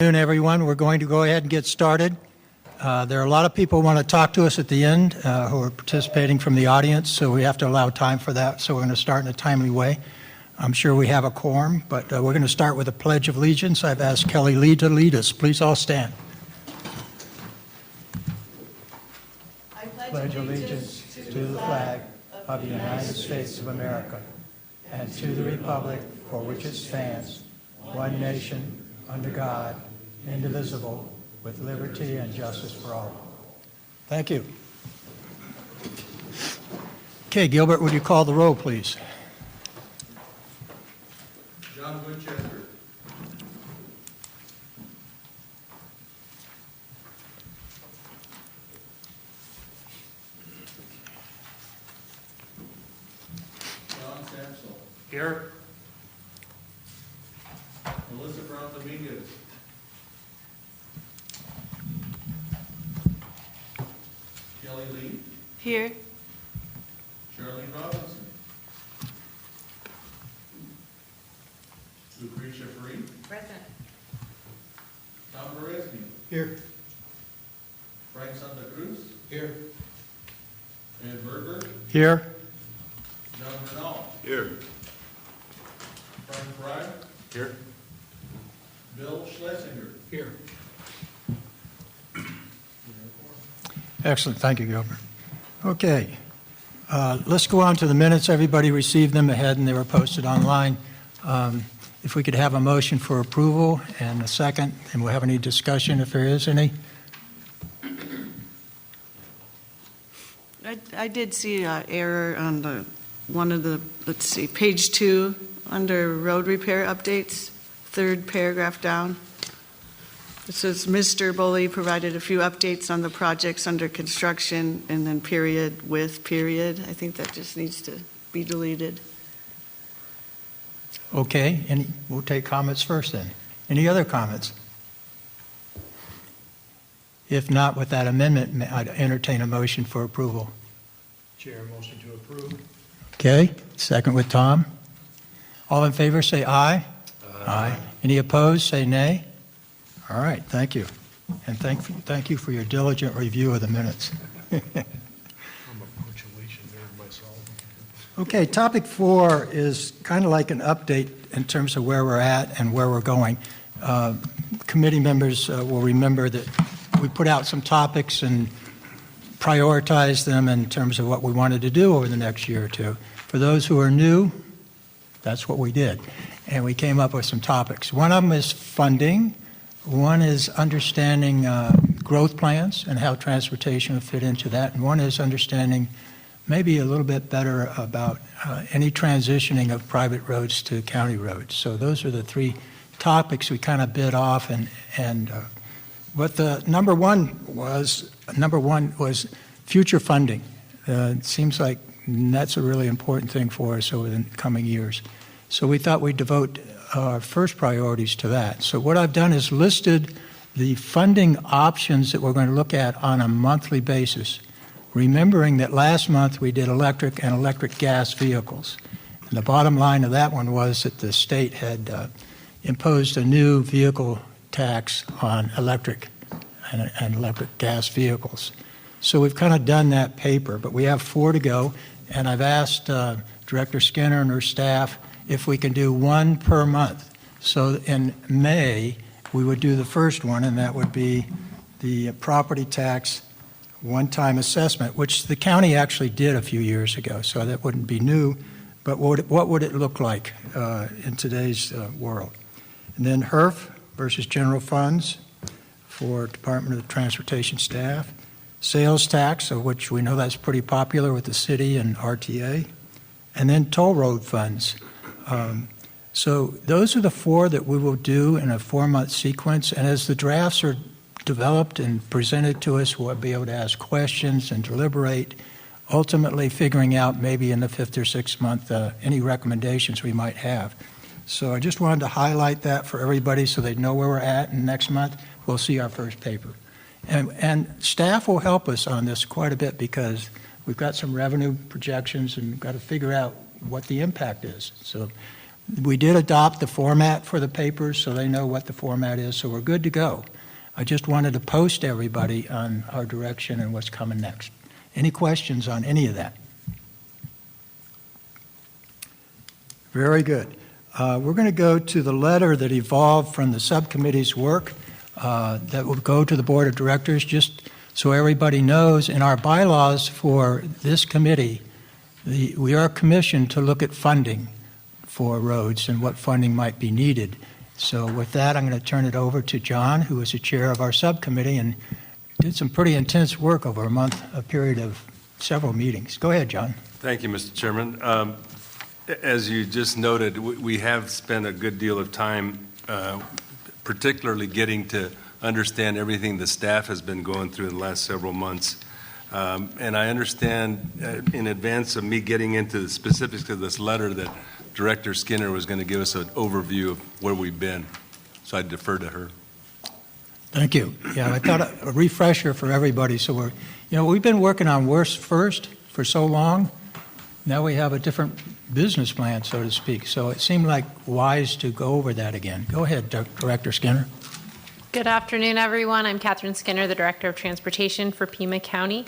Good afternoon, everyone. We're going to go ahead and get started. There are a lot of people who want to talk to us at the end who are participating from the audience, so we have to allow time for that. So we're going to start in a timely way. I'm sure we have a quorum, but we're going to start with a Pledge of Allegiance. I've asked Kelly Lee to lead us. Please all stand. I pledge allegiance to the flag of the United States of America and to the republic for which it stands, one nation, under God, indivisible, with liberty and justice for all. Thank you. Okay, Gilbert, would you call the roll, please? John Winchester. John Sampson. Here. Melissa Brown Dominguez. Kelly Lee. Here. Charlene Robinson. Lucretia Free. Present. Tom Beresny. Here. Frank Santa Cruz. Here. Ed Berger. Here. John Bernal. Here. Frank Fry. Here. Bill Schlesinger. Here. Excellent. Thank you, Gilbert. Okay. Let's go on to the minutes. Everybody received them ahead and they were posted online. If we could have a motion for approval and a second, and we'll have any discussion if there is any. I did see an error on page 2, under road repair updates, third paragraph down. It says, Mr. Boley provided a few updates on the projects under construction, and then period with period. I think that just needs to be deleted. Okay, we'll take comments first then. Any other comments? If not, with that amendment, I'd entertain a motion for approval. Chair, motion to approve. Okay, second with Tom. All in favor, say aye. Aye. Any opposed, say nay. All right, thank you. And thank you for your diligent review of the minutes. I'm a punctuation nerd myself. Okay, topic 4 is kind of like an update in terms of where we're at and where we're going. Committee members will remember that we put out some topics and prioritized them in terms of what we wanted to do over the next year or two. For those who are new, that's what we did. And we came up with some topics. One of them is funding. One is understanding growth plans and how transportation will fit into that. And one is understanding maybe a little bit better about any transitioning of private roads to county roads. So those are the 3 topics we kind of bid off. And what the number one was future funding. It seems like that's a really important thing for us over the coming years. So we thought we'd devote our first priorities to that. So what I've done is listed the funding options that we're going to look at on a monthly basis, remembering that last month we did electric and electric gas vehicles. And the bottom line of that one was that the state had imposed a new vehicle tax on electric and electric gas vehicles. So we've kind of done that paper, but we have 4 to go, and I've asked Director Skinner and her staff if we can do 1 per month. So in May, we would do the first one, and that would be the property tax one-time assessment, which the county actually did a few years ago, so that wouldn't be new, but what would it look like in today's world? And then HERF versus general funds for Department of Transportation staff, sales tax, of which we know that's pretty popular with the city and RTA, and then toll road funds. So those are the 4 that we will do in a 4-month sequence, and as the drafts are developed and presented to us, we'll be able to ask questions and deliberate, ultimately figuring out maybe in the 5th or 6th month any recommendations we might have. So I just wanted to highlight that for everybody so they know where we're at, and next month we'll see our first paper. And staff will help us on this quite a bit because we've got some revenue projections and we've got to figure out what the impact is. So We did adopt the format for the papers, so they know what the format is, so we're good to go. I just wanted to post everybody on our direction and what's coming next. Any questions on any of that? Very good. We're going to go to the letter that evolved from the subcommittee's work that will go to the Board of Directors. Just so everybody knows, in our bylaws for this committee, we are commissioned to look at funding for roads and what funding might be needed. So with that, I'm going to turn it over to John, who is the chair of our subcommittee and did some pretty intense work over a period of several meetings. Go ahead, John. Thank you, Mr. Chairman. As you just noted, we have spent a good deal of time, particularly getting to understand everything the staff has been going through in the last several months. And I understand in advance of me getting into the specifics of this letter that Director Skinner was going to give us an overview of where we've been. So I defer to her. Thank you. Yeah, I thought a refresher for everybody. So we've been working on Worst First for so long. Now we have a different business plan, so to speak. So it seemed like wise to go over that again. Go ahead, Director Skinner. Good afternoon, everyone. I'm Catherine Skinner, the Director of Transportation for Pima County.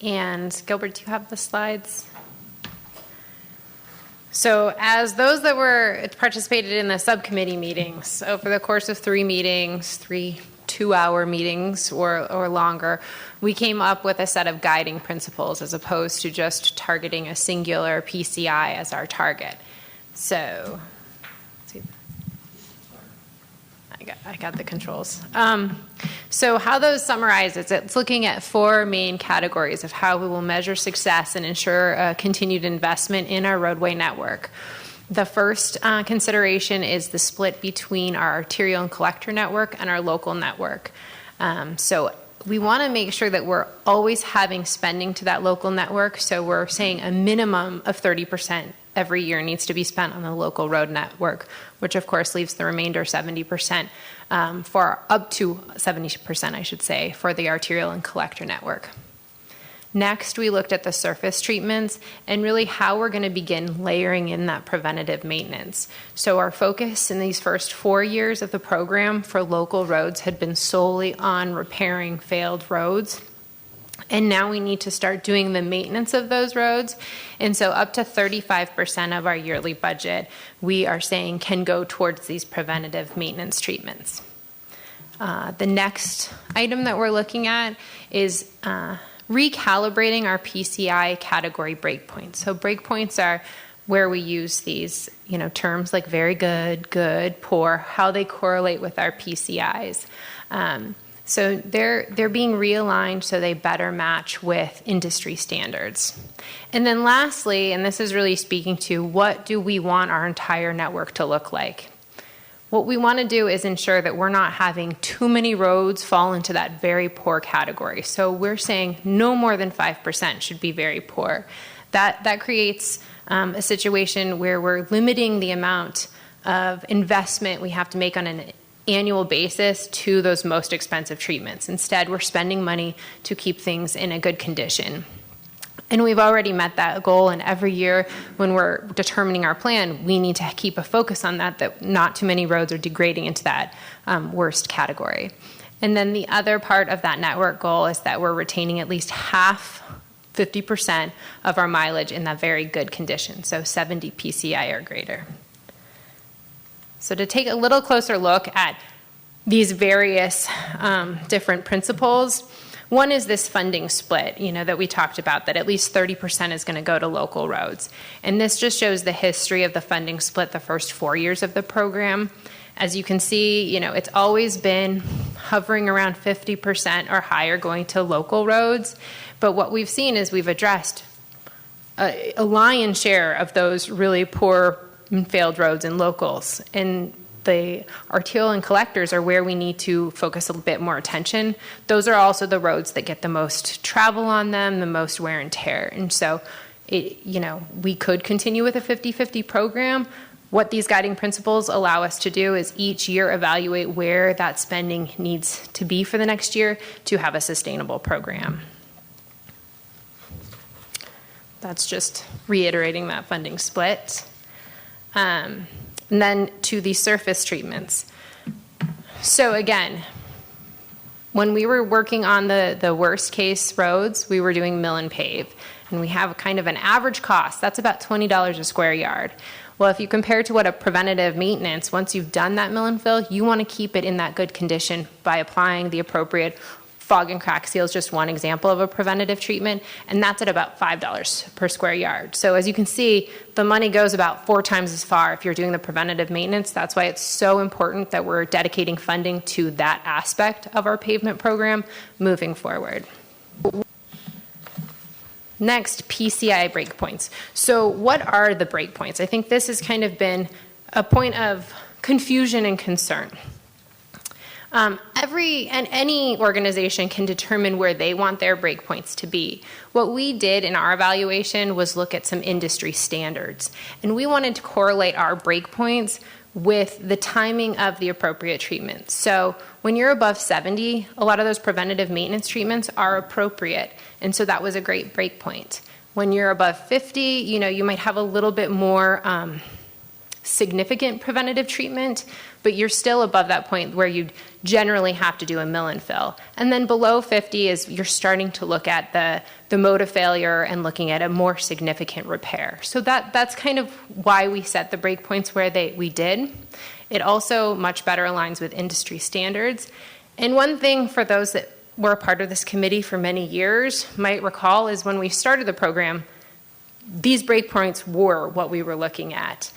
And Gilbert, do you have the slides? So as those that were participated in the subcommittee meetings, over the course of 3 meetings, 3 2-hour meetings or longer, we came up with a set of guiding principles as opposed to just targeting a singular PCI as our target. So, let's see. I got the controls. So how those summarize is it's looking at 4 main categories of how we will measure success and ensure a continued investment in our roadway network. The first consideration is the split between our arterial and collector network and our local network. So we want to make sure that we're always having spending to that local network. So we're saying a minimum of 30% every year needs to be spent on the local road network, which of course leaves the remainder 70% for up to 70%, I should say, for the arterial and collector network. Next, we looked at the surface treatments and really how we're going to begin layering in that preventative maintenance. So our focus in these first 4 years of the program for local roads had been solely on repairing failed roads. And now we need to start doing the maintenance of those roads. And so up to 35% of our yearly budget, we are saying can go towards these preventative maintenance treatments. The next item that we're looking at is recalibrating our PCI category breakpoints. So breakpoints are where we use these, terms like very good, good, poor, how they correlate with our PCIs. So they're being realigned so they better match with industry standards. And then lastly, and this is really speaking to what do we want our entire network to look like? What we want to do is ensure that we're not having too many roads fall into that very poor category. So we're saying no more than 5% should be very poor. That creates a situation where we're limiting the amount of investment we have to make on an annual basis to those most expensive treatments. Instead, we're spending money to keep things in a good condition. And we've already met that goal, and every year when we're determining our plan, we need to keep a focus on that not too many roads are degrading into that worst category. And then the other part of that network goal is that we're retaining at least half, 50% of our mileage in that very good condition, so 70 PCI or greater. So to take a little closer look at these various different principles, one is this funding split, that we talked about, that at least 30% is going to go to local roads. And this just shows the history of the funding split the first 4 years of the program. As you can see, it's always been hovering around 50% or higher going to local roads. But what we've seen is we've addressed a lion's share of those really poor and failed roads and locals. And the arterial and collectors are where we need to focus a bit more attention. Those are also the roads that get the most travel on them, the most wear and tear. And so, we could continue with a 50-50 program. What these guiding principles allow us to do is each year evaluate where that spending needs to be for the next year to have a sustainable program. That's just reiterating that funding split. and then to the surface treatments. So again, when we were working on the worst case roads, we were doing mill and pave. And we have kind of an average cost. That's about $20 a square yard. Well, if you compare to what a preventative maintenance, once you've done that mill and fill, you want to keep it in that good condition by applying the appropriate fog and crack seals, just one example of a preventative treatment, and that's at about $5 per square yard. So as you can see, the money goes about 4 times as far if you're doing the preventative maintenance. That's why it's so important that we're dedicating funding to that aspect of our pavement program moving forward. Next, PCI breakpoints. So what are the breakpoints? I think this has kind of been a point of confusion and concern. Any organization can determine where they want their breakpoints to be. What we did in our evaluation was look at some industry standards, and we wanted to correlate our breakpoints with the timing of the appropriate treatment. So when you're above 70, a lot of those preventative maintenance treatments are appropriate, and so that was a great breakpoint. When you're above 50, you might have a little bit more significant preventative treatment, but you're still above that point where you generally have to do a mill and fill. And then below 50 is you're starting to look at the mode of failure and looking at a more significant repair. So that's kind of why we set the breakpoints where we did. It also much better aligns with industry standards. And one thing for those that were a part of this committee for many years might recall is when we started the program, these breakpoints were what we were looking at.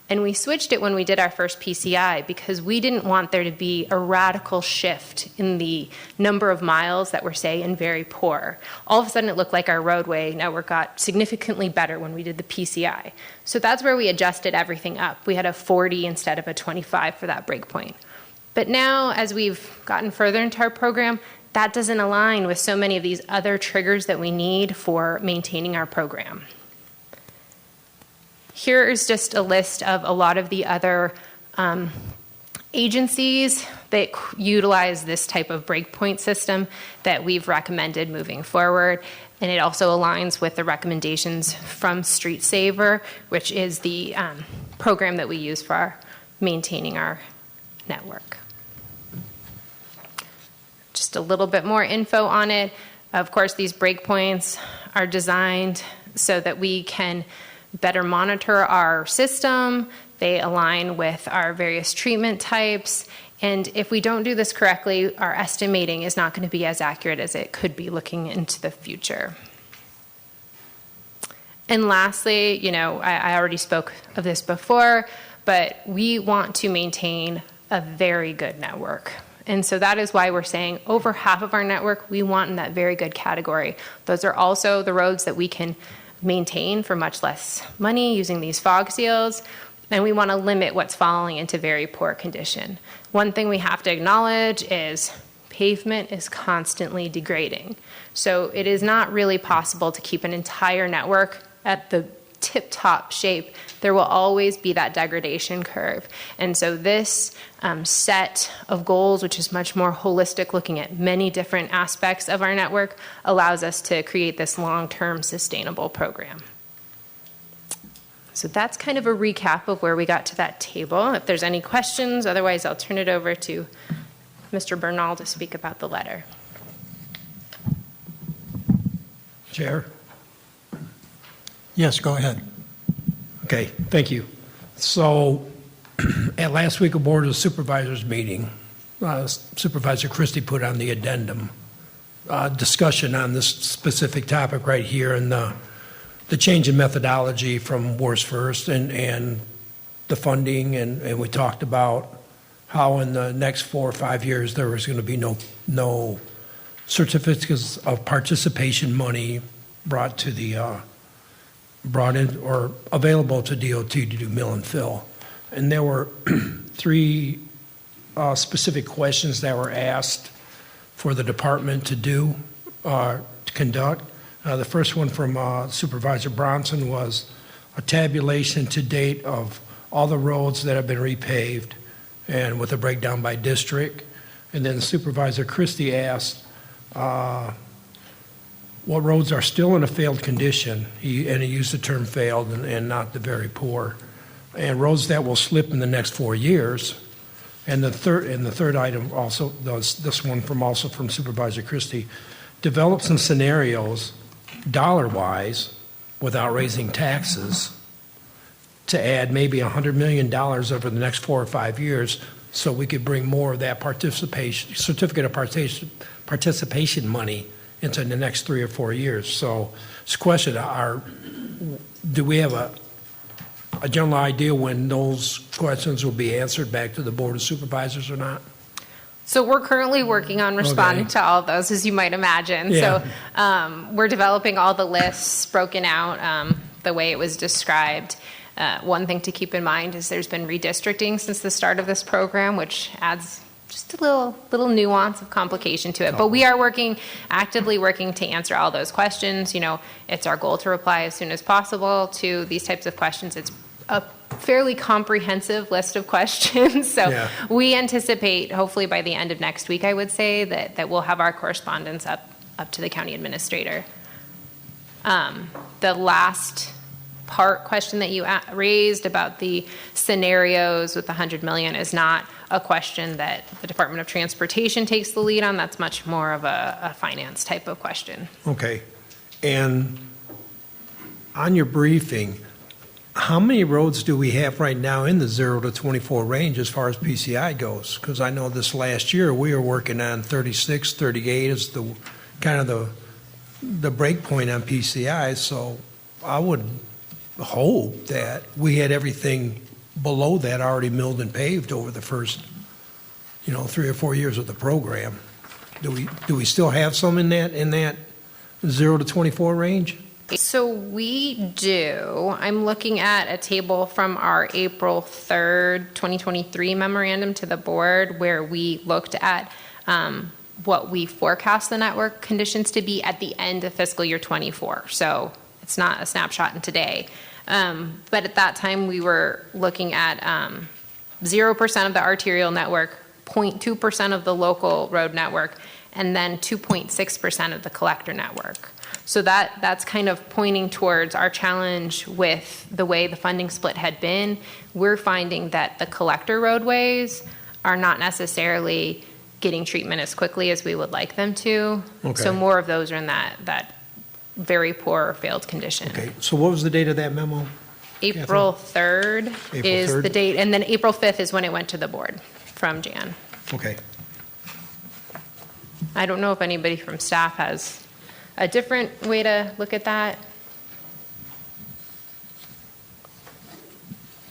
And we switched it when we did our first PCI because we didn't want there to be a radical shift in the number of miles that were, say, in very poor. All of a sudden, it looked like our roadway network got significantly better when we did the PCI. So that's where we adjusted everything up. We had a 40 instead of a 25 for that breakpoint. But now, as we've gotten further into our program, that doesn't align with so many of these other triggers that we need for maintaining our program. Here is just a list of a lot of the other agencies that utilize this type of breakpoint system that we've recommended moving forward. And it also aligns with the recommendations from Street Saver, which is the program that we use for maintaining our network. Just a little bit more info on it. Of course, these breakpoints are designed so that we can better monitor our system. They align with our various treatment types. And if we don't do this correctly, our estimating is not going to be as accurate as it could be looking into the future. And lastly, I already spoke of this before, but we want to maintain a very good network. And so that is why we're saying over half of our network, we want in that very good category. Those are also the roads that we can maintain for much less money using these fog seals, and we want to limit what's falling into very poor condition. One thing we have to acknowledge is pavement is constantly degrading. So it is not really possible to keep an entire network at the tip-top shape. There will always be that degradation curve. And so this set of goals, which is much more holistic, looking at many different aspects of our network, allows us to create this long-term sustainable program. So that's kind of a recap of where we got to that table. If there's any questions, otherwise I'll turn it over to Mr. Bernal to speak about the letter. Chair? Yes, go ahead. Okay, thank you. So at last week's Board of Supervisors meeting, Supervisor Christie put on the addendum discussion on this specific topic right here and the change in methodology from worst first and the funding, and we talked about how in the next 4 or 5 years there was going to be no certificates of participation money brought in or available to DOT to do mill and fill. And there were 3 specific questions that were asked for the department to conduct. The first one from Supervisor Bronson was a tabulation to date of all the roads that have been repaved and with a breakdown by district. And then Supervisor Christie asked what roads are still in a failed condition. He used the term failed and not the very poor. and roads that will slip in the next 4 years. And the third item also, this one also from Supervisor Christie, develop some scenarios dollar-wise without raising taxes to add maybe $100 million over the next 4 or 5 years so we could bring more of that certificate of participation money into the next 3 or 4 years. So it's a question, do we have a general idea when those questions will be answered back to the Board of Supervisors or not? So we're currently working on responding Okay. to all of those, as you might imagine. Yeah. So we're developing all the lists broken out the way it was described. One thing to keep in mind is there's been redistricting since the start of this program, which adds just a little nuance of complication to it. But we are actively working to answer all those questions. You know, it's our goal to reply as soon as possible to these types of questions. It's a fairly comprehensive list of questions. So Yeah. we anticipate, hopefully by the end of next week, I would say, that we'll have our correspondence up to the county administrator. The last question that you raised about the scenarios with the 100 million is not a question that the Department of Transportation takes the lead on. That's much more of a finance type of question. Okay. And on your briefing, how many roads do we have right now in the 0 to 24 range as far as PCI goes? Because I know this last year we were working on 36, 38 as the kind of the break point on PCI. So I would hope that we had everything below that already milled and paved over the first, 3 or 4 years of the program. Do we still have some in that 0 to 24 range? So we do. I'm looking at a table from our April 3rd, 2023 memorandum to the board where we looked at what we forecast the network conditions to be at the end of fiscal year 24. So it's not a snapshot in today. But at that time, we were looking at 0% of the arterial network, 0.2% of the local road network, and then 2.6% of the collector network. So that's kind of pointing towards our challenge with the way the funding split had been. We're finding that the collector roadways are not necessarily getting treatment as quickly as we would like them to. Okay. So more of those are in that very poor or failed condition. Okay, so what was the date of that memo? April 3rd April is 3rd? the date, and then April 5th is when it went to the board from Jan. Okay. I don't know if anybody from staff has a different way to look at that.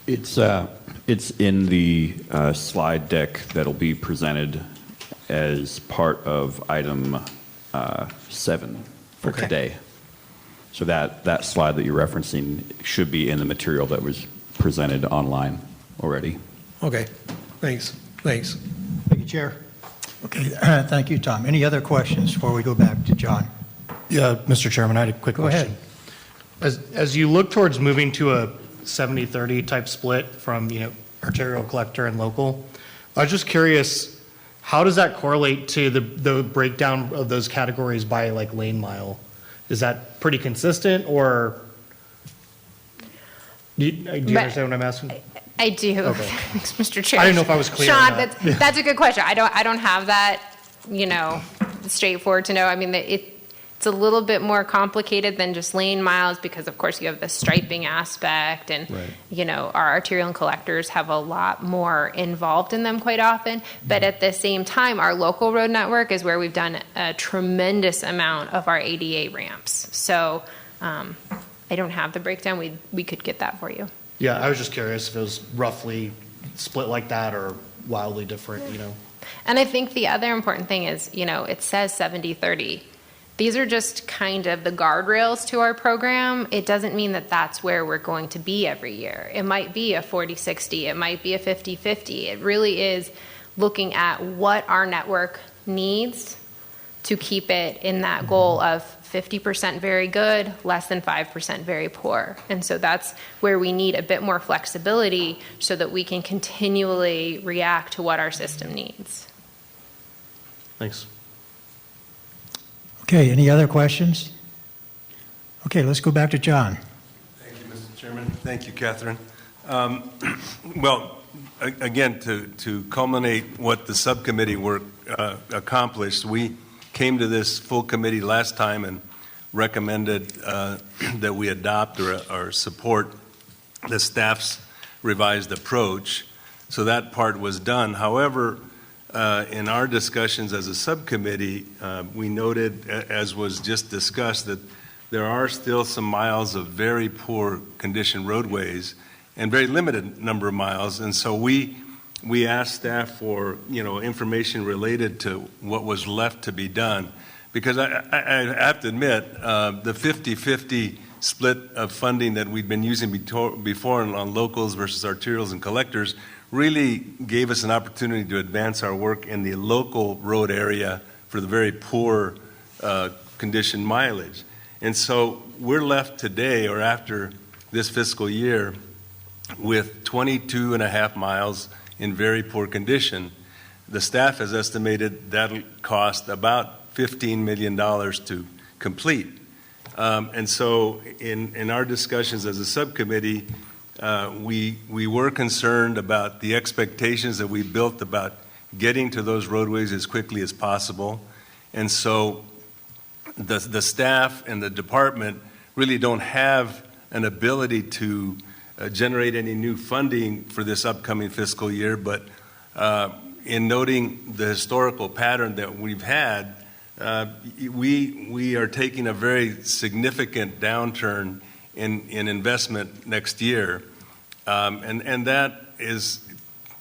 It's in the slide deck that'll be presented as part of item 7 for Okay. today. So that slide that you're referencing should be in the material that was presented online already. Okay, thanks. Thank you, Chair. Okay, thank you, Tom. Any other questions before we go back to John? Yeah, Mr. Chairman, I had a quick Go question. ahead. As you look towards moving to a 70-30 type split from, arterial, collector, and local, I was just curious, how does that correlate to the breakdown of those categories by like lane mile? Is that pretty consistent, or do you understand what I'm asking? I do, Okay. Thanks, Mr. Chair. I didn't know if I was clear Sean, on that. that's a good question. I don't have that, straightforward to know. I mean, it's a little bit more complicated than just lane miles because, of course, you have the striping aspect and, our arterial and collectors have a lot more involved in them quite often. But at the same time, our local road network is where we've done a tremendous amount of our ADA ramps. So I don't have the breakdown. We could get that for you. Yeah, I was just curious if it was roughly split like that or wildly different, And I think the other important thing is, it says 70-30. These are just kind of the guardrails to our program. It doesn't mean that that's where we're going to be every year. It might be a 40-60. It might be a 50-50. It really is looking at what our network needs to keep it in that goal of 50% very good, less than 5% very poor. And so that's where we need a bit more flexibility so that we can continually react to what our system needs. Thanks. Okay, any other questions? Okay, let's go back to John. Thank you, Mr. Chairman. Thank you, Catherine. Well, again, to culminate what the subcommittee work accomplished, we came to this full committee last time and recommended that we adopt or support the staff's revised approach. So that part was done. However, in our discussions as a subcommittee, we noted, as was just discussed, that there are still some miles of very poor condition roadways and very limited number of miles. And so we asked staff for, information related to what was left to be done. Because I have to admit, the 50-50 split of funding that we'd been using before on locals versus arterials and collectors really gave us an opportunity to advance our work in the local road area for the very poor condition mileage. And so we're left today, or after this fiscal year, with 22 and a half miles in very poor condition. The staff has estimated that'll cost about $15 million to complete. And so in our discussions as a subcommittee, we were concerned about the expectations that we built about getting to those roadways as quickly as possible. And so the staff and the department really don't have an ability to generate any new funding for this upcoming fiscal year, but in noting the historical pattern that we've had, we are taking a very significant downturn in investment next year. And that is,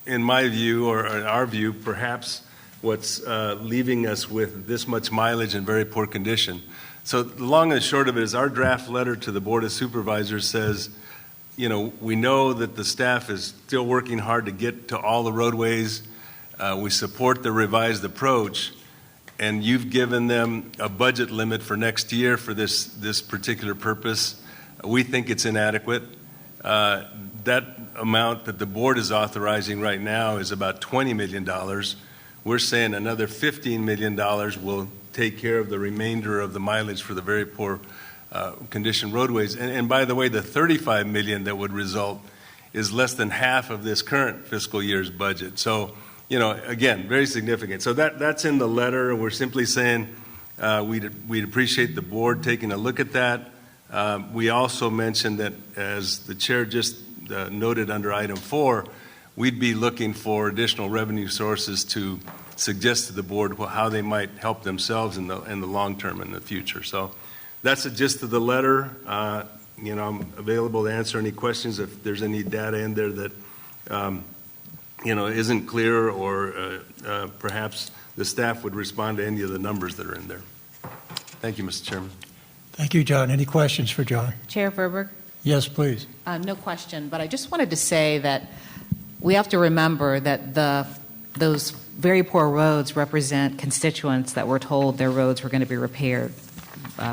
in my view, or in our view, perhaps what's leaving us with this much mileage in very poor condition. So the long and short of it is our draft letter to the Board of Supervisors says, we know that the staff is still working hard to get to all the roadways. We support the revised approach, and you've given them a budget limit for next year for this particular purpose. We think it's inadequate. That amount that the board is authorizing right now is about $20 million. We're saying another $15 million will take care of the remainder of the mileage for the very poor condition roadways. And by the way, the $35 million that would result is less than half of this current fiscal year's budget. So, again, very significant. So that's in the letter. We're simply saying we'd appreciate the board taking a look at that. We also mentioned that, as the chair just noted under item 4, we'd be looking for additional revenue sources to suggest to the board how they might help themselves in the long term in the future. So that's the gist of the letter. I'm available to answer any questions if there's any data in there that isn't clear, or perhaps the staff would respond to any of the numbers that are in there. Thank you, Mr. Chairman. Thank you, John. Any questions for John? Chair Verberg? Yes, please. No question, but I just wanted to say that we have to remember that those very poor roads represent constituents that were told their roads were going to be repaired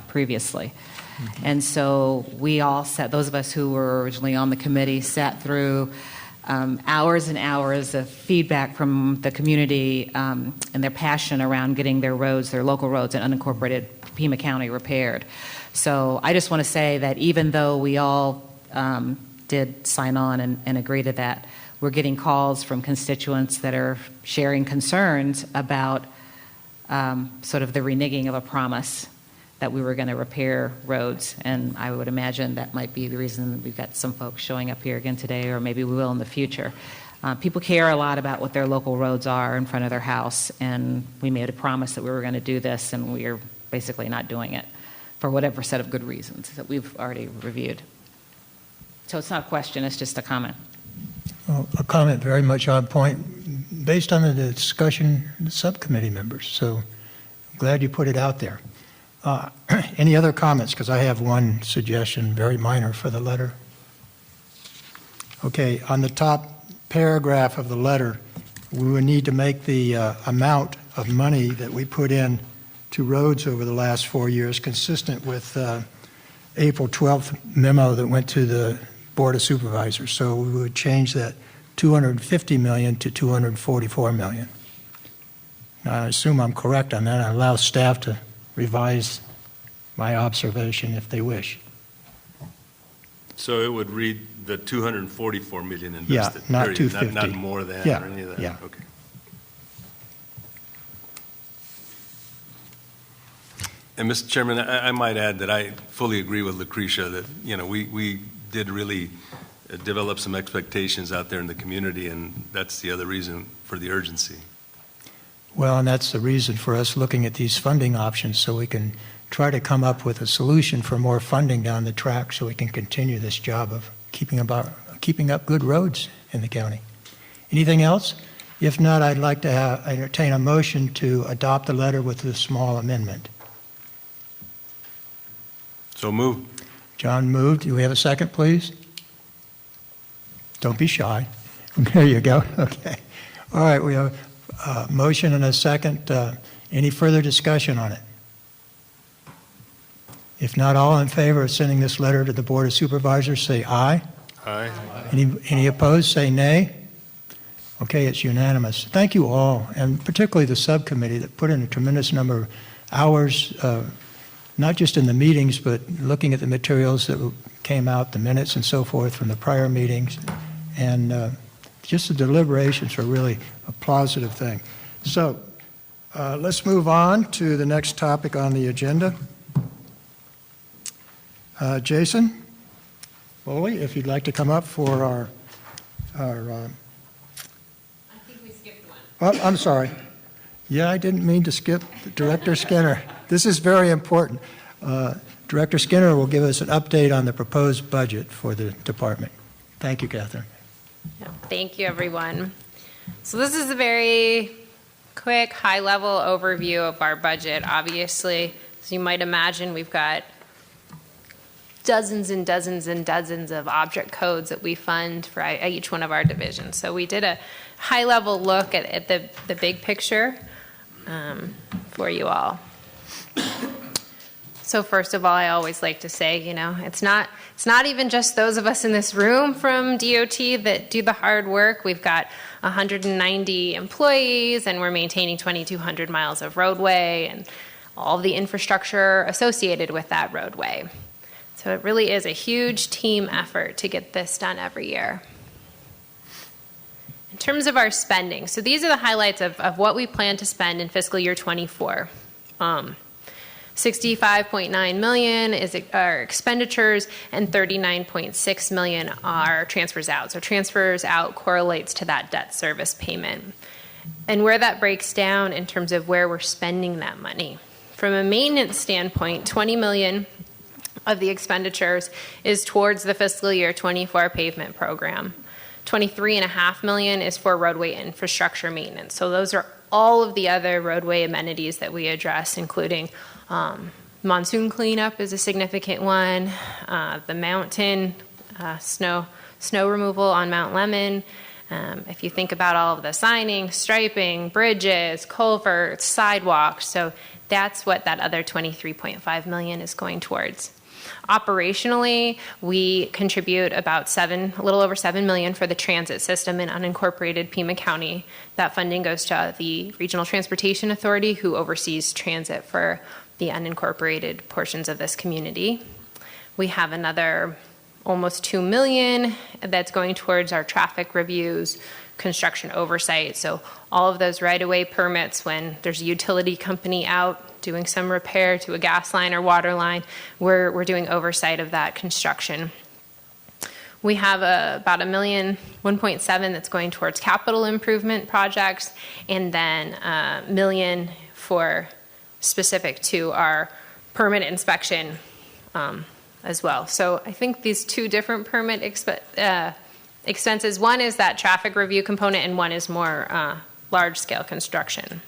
previously. Mm-hmm. And so we all those of us who were originally on the committee sat through hours and hours of feedback from the community and their passion around getting their roads, their local roads in unincorporated Pima County repaired. So I just want to say that even though we all did sign on and agree to that, we're getting calls from constituents that are sharing concerns about sort of the reneging of a promise that we were going to repair roads. And I would imagine that might be the reason that we've got some folks showing up here again today, or maybe we will in the future. People care a lot about what their local roads are in front of their house, and we made a promise that we were going to do this, and we are basically not doing it for whatever set of good reasons that we've already reviewed. So it's not a question, it's just a comment. Well, a comment very much on point based on the discussion of the subcommittee members. So I'm glad you put it out there. Any other comments? Because I have one suggestion, very minor, for the letter. Okay, on the top paragraph of the letter, we would need to make the amount of money that we put in to roads over the last 4 years consistent with April 12th memo that went to the Board of Supervisors. So we would change that $250 million to $244 million. Now, I assume I'm correct on that. I allow staff to revise my observation if they wish. So it would read the 244 million Yeah, invested? not period, 250. Not more than Yeah, or any of that? yeah. Okay. And Mr. Chairman, I might add that I fully agree with Lucretia that, we did really develop some expectations out there in the community, and that's the other reason for the urgency. Well, and that's the reason for us looking at these funding options, so we can try to come up with a solution for more funding down the track so we can continue this job of keeping up good roads in the county. Anything else? If not, I'd like to entertain a motion to adopt the letter with a small amendment. So move. John moved. Do we have a second, please? Don't be shy. There you go. Okay. All right, we have a motion and a second. Any further discussion on it? If not, all in favor of sending this letter to the Board of Supervisors, say aye. Aye. Any opposed, say nay. Okay, it's unanimous. Thank you all, and particularly the subcommittee that put in a tremendous number of hours, not just in the meetings, but looking at the materials that came out, the minutes and so forth from the prior meetings. And just the deliberations are really a positive thing. So let's move on to the next topic on the agenda. Jason Foley, if you'd like to come up for our I think we skipped one. I'm sorry. Yeah, I didn't mean to skip Director Skinner. This is very important. Director Skinner will give us an update on the proposed budget for the department. Thank you, Catherine. Thank you, everyone. So this is a very quick, high-level overview of our budget. Obviously, as you might imagine, we've got dozens and dozens and dozens of object codes that we fund for each one of our divisions. So we did a high-level look at the big picture for you all. So first of all, I always like to say, it's not even just those of us in this room from DOT that do the hard work. We've got 190 employees, and we're maintaining 2,200 miles of roadway and all the infrastructure associated with that roadway. So it really is a huge team effort to get this done every year. In terms of our spending, so these are the highlights of what we plan to spend in fiscal year 24. 65.9 million is our expenditures, and 39.6 million are transfers out. So transfers out correlates to that debt service payment. And where that breaks down in terms of where we're spending that money. From a maintenance standpoint, 20 million of the expenditures is towards the fiscal year 24 pavement program. 23.5 million is for roadway infrastructure maintenance. So those are all of the other roadway amenities that we address, including monsoon cleanup is a significant one, the mountain snow removal on Mount Lemon. If you think about all of the signing, striping, bridges, culverts, sidewalks, so that's what that other 23.5 million is going towards. Operationally, we contribute about a little over 7 million for the transit system in unincorporated Pima County. That funding goes to the Regional Transportation Authority, who oversees transit for the unincorporated portions of this community. We have another almost 2 million that's going towards our traffic reviews, construction oversight. So all of those right-of-way permits when there's a utility company out doing some repair to a gas line or water line, we're doing oversight of that construction. We have about 1.7 that's going towards capital improvement projects, and then $1 million for specific to our permit inspection as well. So I think these two different permit expenses, one is that traffic review component, and one is more large-scale construction.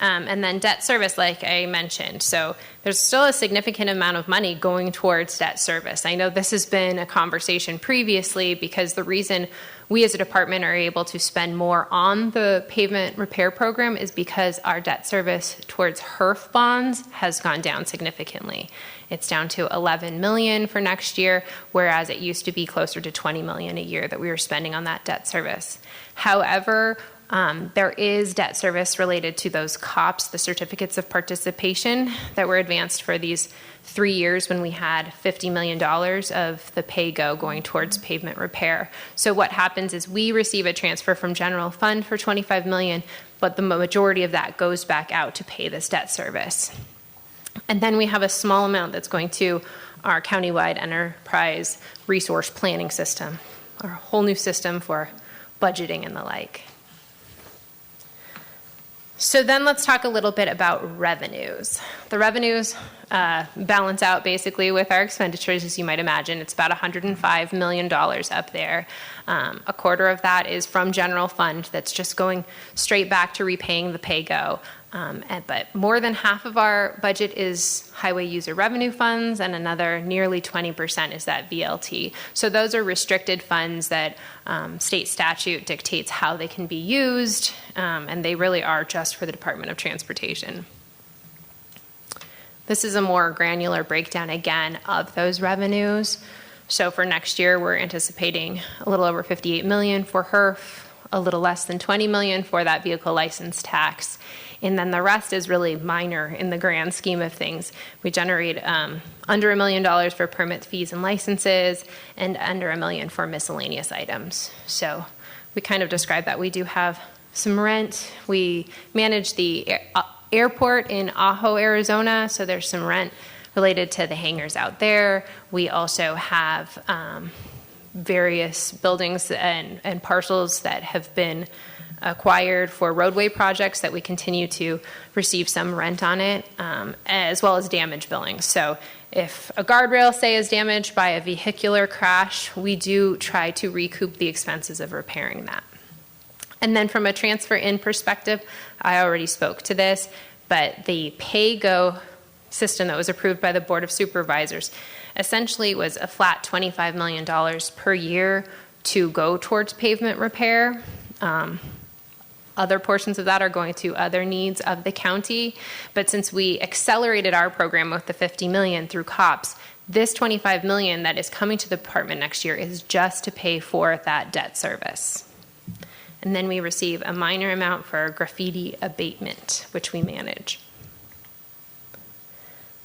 And then debt service, like I mentioned. So there's still a significant amount of money going towards debt service. I know this has been a conversation previously because the reason we as a department are able to spend more on the pavement repair program is because our debt service towards HERF bonds has gone down significantly. It's down to 11 million for next year, whereas it used to be closer to 20 million a year that we were spending on that debt service. However, There is debt service related to those COPs, the certificates of participation that were advanced for these 3 years when we had $50 million of the pay-go going towards pavement repair. So what happens is we receive a transfer from general fund for $25 million, but the majority of that goes back out to pay this debt service. And then we have a small amount that's going to our countywide enterprise resource planning system, our whole new system for budgeting and the like. So then let's talk a little bit about revenues. The revenues balance out basically with our expenditures, as you might imagine. It's about $105 million up there. A quarter of that is from general fund that's just going straight back to repaying the pay-go. But more than half of our budget is highway user revenue funds, and another nearly 20% is that VLT. So those are restricted funds that state statute dictates how they can be used, and they really are just for the Department of Transportation. This is a more granular breakdown, again, of those revenues. So for next year, we're anticipating a little over $58 million for HERF, a little less than $20 million for that vehicle license tax. And then the rest is really minor in the grand scheme of things. We generate under $1 million for permit fees and licenses, and under $1 million for miscellaneous items. So we kind of describe that. We do have some rent. We manage the airport in Ajo, Arizona, so there's some rent related to the hangars out there. We also have various buildings and parcels that have been acquired for roadway projects that we continue to receive some rent on it, as well as damage billings. So if a guardrail, say, is damaged by a vehicular crash, we do try to recoup the expenses of repairing that. And then from a transfer in perspective, I already spoke to this, but the pay-go system that was approved by the Board of Supervisors essentially was a flat $25 million per year to go towards pavement repair. Other portions of that are going to other needs of the county. But since we accelerated our program with the $50 million through COPS, this $25 million that is coming to the department next year is just to pay for that debt service. And then we receive a minor amount for graffiti abatement, which we manage.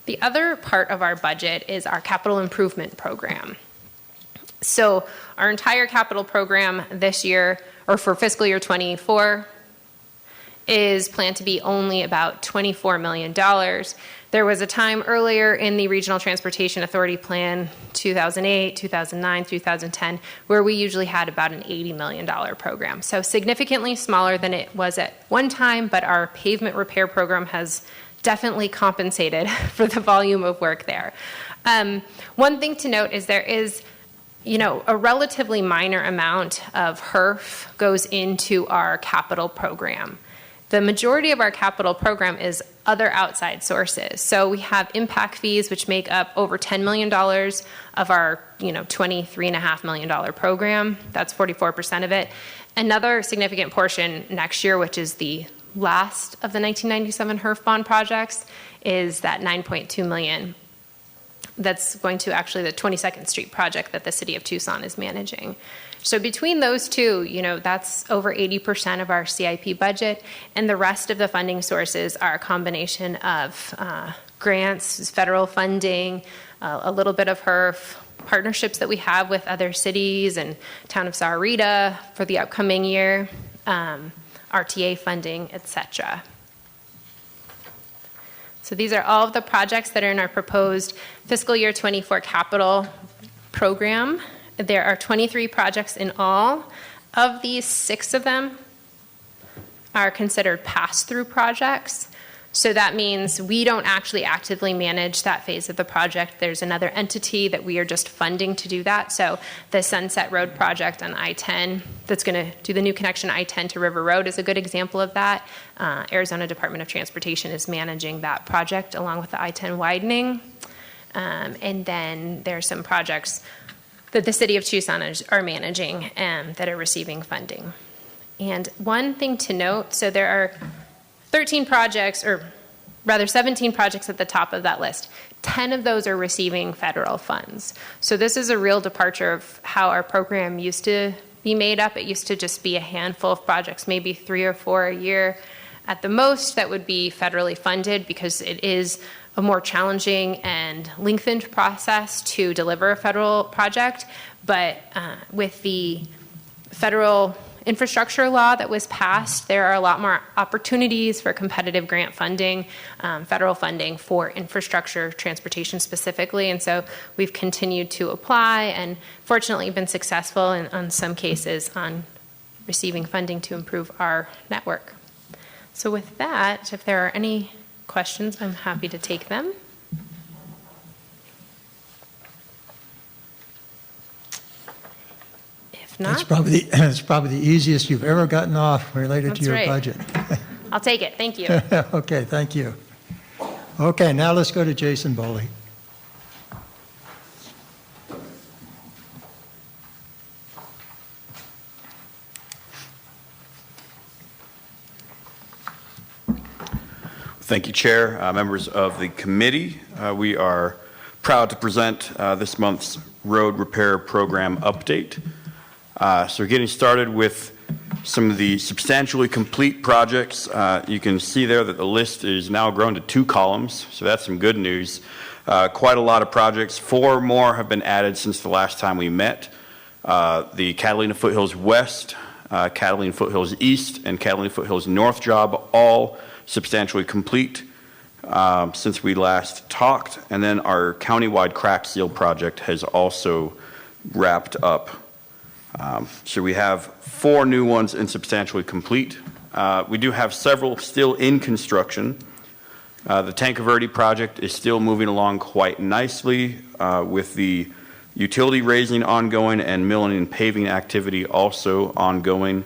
The other part of our budget is our capital improvement program. So our entire capital program this year, or for fiscal year 24, is planned to be only about $24 million. There was a time earlier in the Regional Transportation Authority Plan, 2008, 2009, 2010, where we usually had about an $80 million program. So significantly smaller than it was at one time, but our pavement repair program has definitely compensated for the volume of work there. One thing to note is there is a relatively minor amount of HERF goes into our capital program. The majority of our capital program is other outside sources. So we have impact fees, which make up over $10 million of our $23.5 million program. That's 44% of it. Another significant portion next year, which is the last of the 1997 HERF bond projects, is that $9.2 million. That's going to actually the 22nd Street project that the city of Tucson is managing. So between those two, that's over 80% of our CIP budget, and the rest of the funding sources are a combination of grants, federal funding, a little bit of HERF, partnerships that we have with other cities and town of Sahuarita for the upcoming year, RTA funding, etc. So these are all of the projects that are in our proposed fiscal year 24 capital program. There are 23 projects in all. Of these, 6 of them are considered pass-through projects. So that means we don't actually actively manage that phase of the project. There's another entity that we are just funding to do that. So the Sunset Road project on I-10 that's going to do the new connection I-10 to River Road is a good example of that. Arizona Department of Transportation is managing that project along with the I-10 widening. And then there are some projects that the city of Tucson are managing that are receiving funding. And one thing to note, so there are 13 projects, or rather 17 projects at the top of that list. 10 of those are receiving federal funds. So this is a real departure of how our program used to be made up. It used to just be a handful of projects, maybe 3 or 4 a year at the most, that would be federally funded, because it is a more challenging and lengthened process to deliver a federal project. But with the federal infrastructure law that was passed, there are a lot more opportunities for competitive grant funding, federal funding for infrastructure, transportation specifically. And so we've continued to apply and fortunately been successful in some cases on receiving funding to improve our network. So with that, if there are any questions, I'm happy to take them. If not, It's probably the easiest you've ever gotten off related to That's your right. budget. I'll take it. Thank you. Okay, thank you. Okay, now let's go to Jason Boley. Thank you, Chair, members of the committee. We are proud to present this month's road repair program update. So getting started with some of the substantially complete projects, you can see there that the list is now grown to 2 columns, so that's some good news. Quite a lot of projects. 4 more have been added since the last time we met. The Catalina Foothills West, Catalina Foothills East, and Catalina Foothills North job, all substantially complete since we last talked. And then our countywide crack seal project has also wrapped up. So we have 4 new ones in substantially complete. We do have several still in construction. The Tanque Verde project is still moving along quite nicely with the utility raising ongoing and milling and paving activity also ongoing.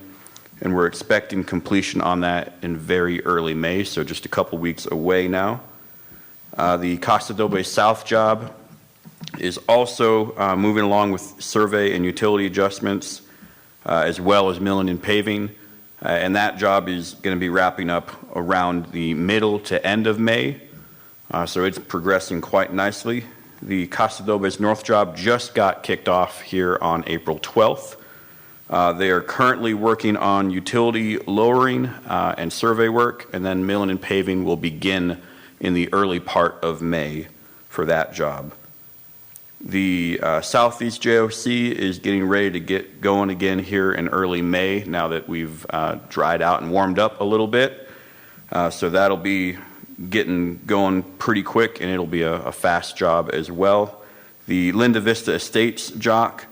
And we're expecting completion on that in very early May, so just a couple weeks away now. The Costa del Bay South job is also moving along with survey and utility adjustments, as well as milling and paving. And that job is going to be wrapping up around the middle to end of May. So it's progressing quite nicely. The Costa del Bay's North job just got kicked off here on April 12th. They are currently working on utility lowering and survey work, and then milling and paving will begin in the early part of May for that job. The Southeast JOC is getting ready to get going again here in early May now that we've dried out and warmed up a little bit. So that'll be getting going pretty quick, and it'll be a fast job as well. The Linda Vista Estates jock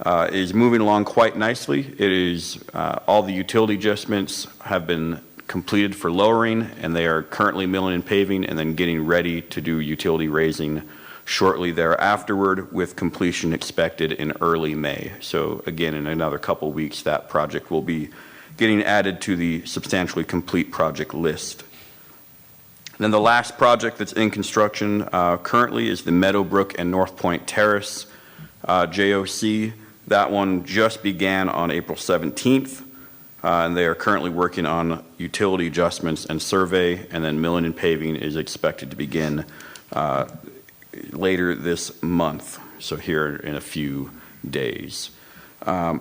is moving along quite nicely. It is all the utility adjustments have been completed for lowering, and they are currently milling and paving and then getting ready to do utility raising shortly thereafterward, with completion expected in early May. So again, in another couple weeks, that project will be getting added to the substantially complete project list. And then the last project that's in construction currently is the Meadowbrook and North Point Terrace JOC. That one just began on April 17th, and they are currently working on utility adjustments and survey, and then milling and paving is expected to begin later this month, so here in a few days. A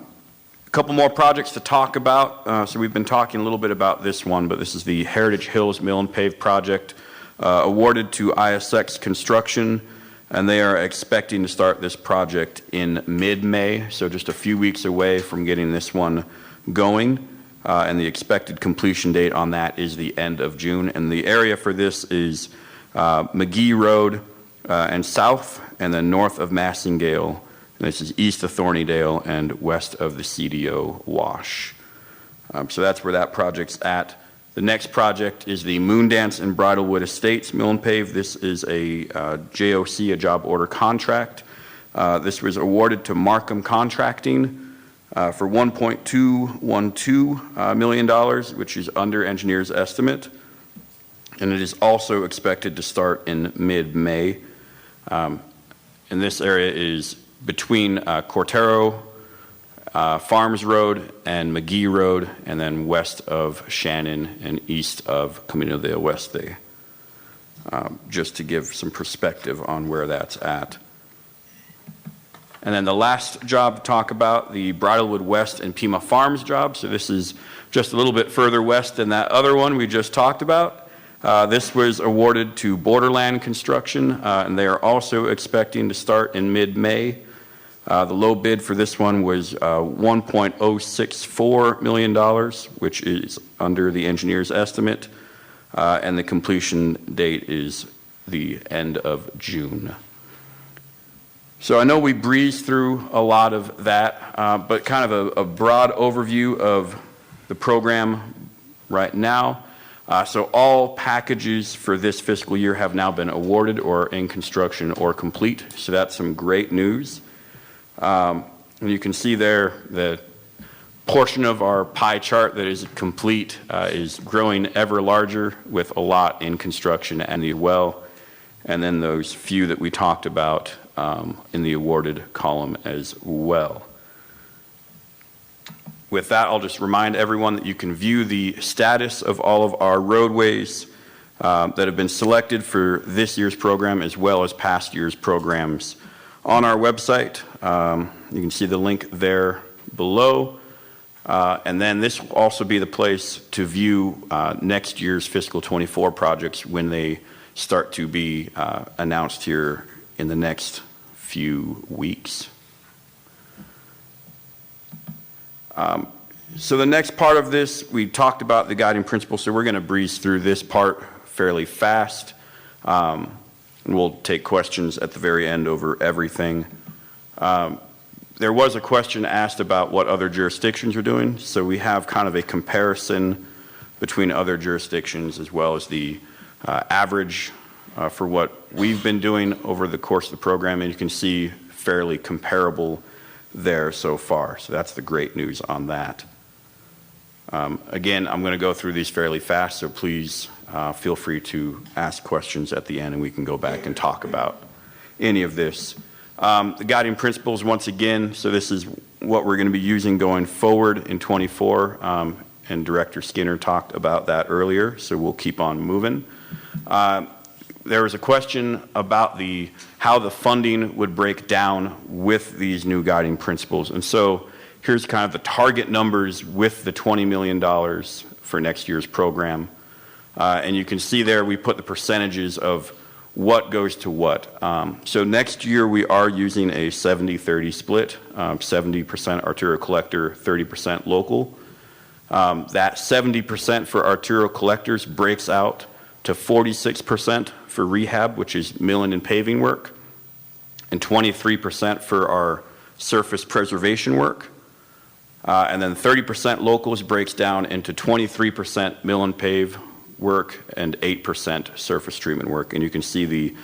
couple more projects to talk about. So we've been talking a little bit about this one, but this is the Heritage Hills Mill and Pave project awarded to ISX Construction, and they are expecting to start this project in mid-May, so just a few weeks away from getting this one going. And the expected completion date on that is the end of June. And the area for this is McGee Road and south, and then north of Massingale. And this is east of Thornydale and west of the CDO Wash. So that's where that project's at. The next project is the Moondance and Bridlewood Estates Mill and Pave. This is a JOC, a job order contract. This was awarded to Markham Contracting for $1.212 million, which is under engineer's estimate. And it is also expected to start in mid-May. And this area is between Cortero Farms Road and McGee Road, and then west of Shannon and east of Camino del Oeste, just to give some perspective on where that's at. And then the last job to talk about, the Bridlewood West and Pima Farms job. So this is just a little bit further west than that other one we just talked about. This was awarded to Borderland Construction, and they are also expecting to start in mid-May. The low bid for this one was $1.064 million, which is under the engineer's estimate, and the completion date is the end of June. So I know we breezed through a lot of that, but kind of a broad overview of the program right now. So all packages for this fiscal year have now been awarded or in construction or complete. So that's some great news. And you can see there the portion of our pie chart that is complete is growing ever larger, with a lot in construction and the well, and then those few that we talked about in the awarded column as well. With that, I'll just remind everyone that you can view the status of all of our roadways that have been selected for this year's program, as well as past year's programs, on our website. You can see the link there below. And then this will also be the place to view next year's fiscal 24 projects when they start to be announced here in the next few weeks. So the next part of this, we talked about the guiding principles, so we're going to breeze through this part fairly fast. And we'll take questions at the very end over everything. There was a question asked about what other jurisdictions are doing, so we have kind of a comparison between other jurisdictions as well as the average for what we've been doing over the course of the program, and you can see fairly comparable there so far. So that's the great news on that. Again, I'm going to go through these fairly fast, so please feel free to ask questions at the end and we can go back and talk about any of this. The guiding principles, once again, so this is what we're going to be using going forward in 24, and Director Skinner talked about that earlier, so we'll keep on moving. There was a question about how the funding would break down with these new guiding principles. And so here's kind of the target numbers with the $20 million for next year's program. And you can see there we put the percentages of what goes to what. So next year we are using a 70-30 split, 70% arterial collector, 30% local. That 70% for arterial collectors breaks out to 46% for rehab, which is milling and paving work, and 23% for our surface preservation work. And then 30% locals breaks down into 23% mill and pave work and 8% surface treatment work. And you can see the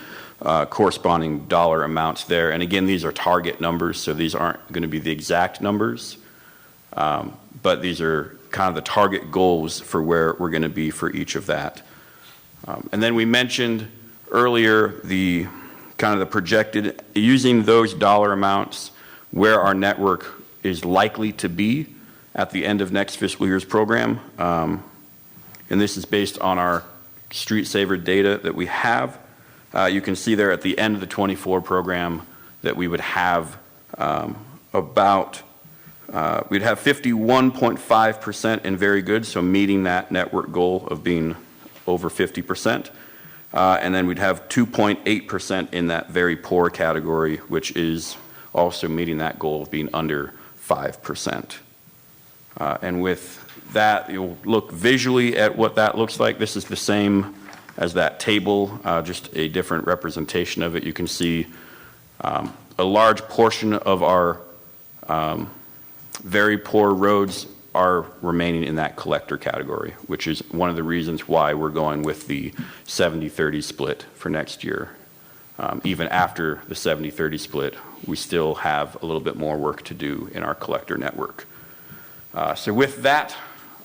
corresponding dollar amounts there. And again, these are target numbers, so these aren't going to be the exact numbers, but these are kind of the target goals for where we're going to be for each of that. And then we mentioned earlier the kind of the projected, using those dollar amounts, where our network is likely to be at the end of next fiscal year's program. And this is based on our Street Saver data that we have. You can see there at the end of the 24 program that we would have we'd have 51.5% in very good, so meeting that network goal of being over 50%. And then we'd have 2.8% in that very poor category, which is also meeting that goal of being under 5%. And with that, you'll look visually at what that looks like. This is the same as that table, just a different representation of it. You can see a large portion of our very poor roads are remaining in that collector category, which is one of the reasons why we're going with the 70-30 split for next year. Even after the 70-30 split, we still have a little bit more work to do in our collector network. So with that,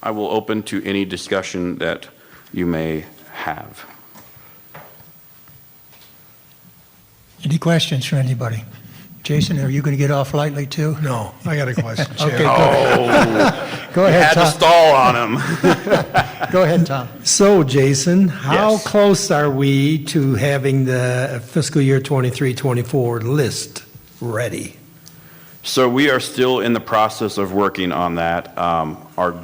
I will open to any discussion that you may have. Any questions for anybody? Jason, are you going to get off lightly too? No, I got a question, Chair. Okay, go You ahead, had to Tom. stall on him. Go ahead, Tom. So, Jason, how Yes. close are we to having the fiscal year 23-24 list ready? So we are still in the process of working on that. Our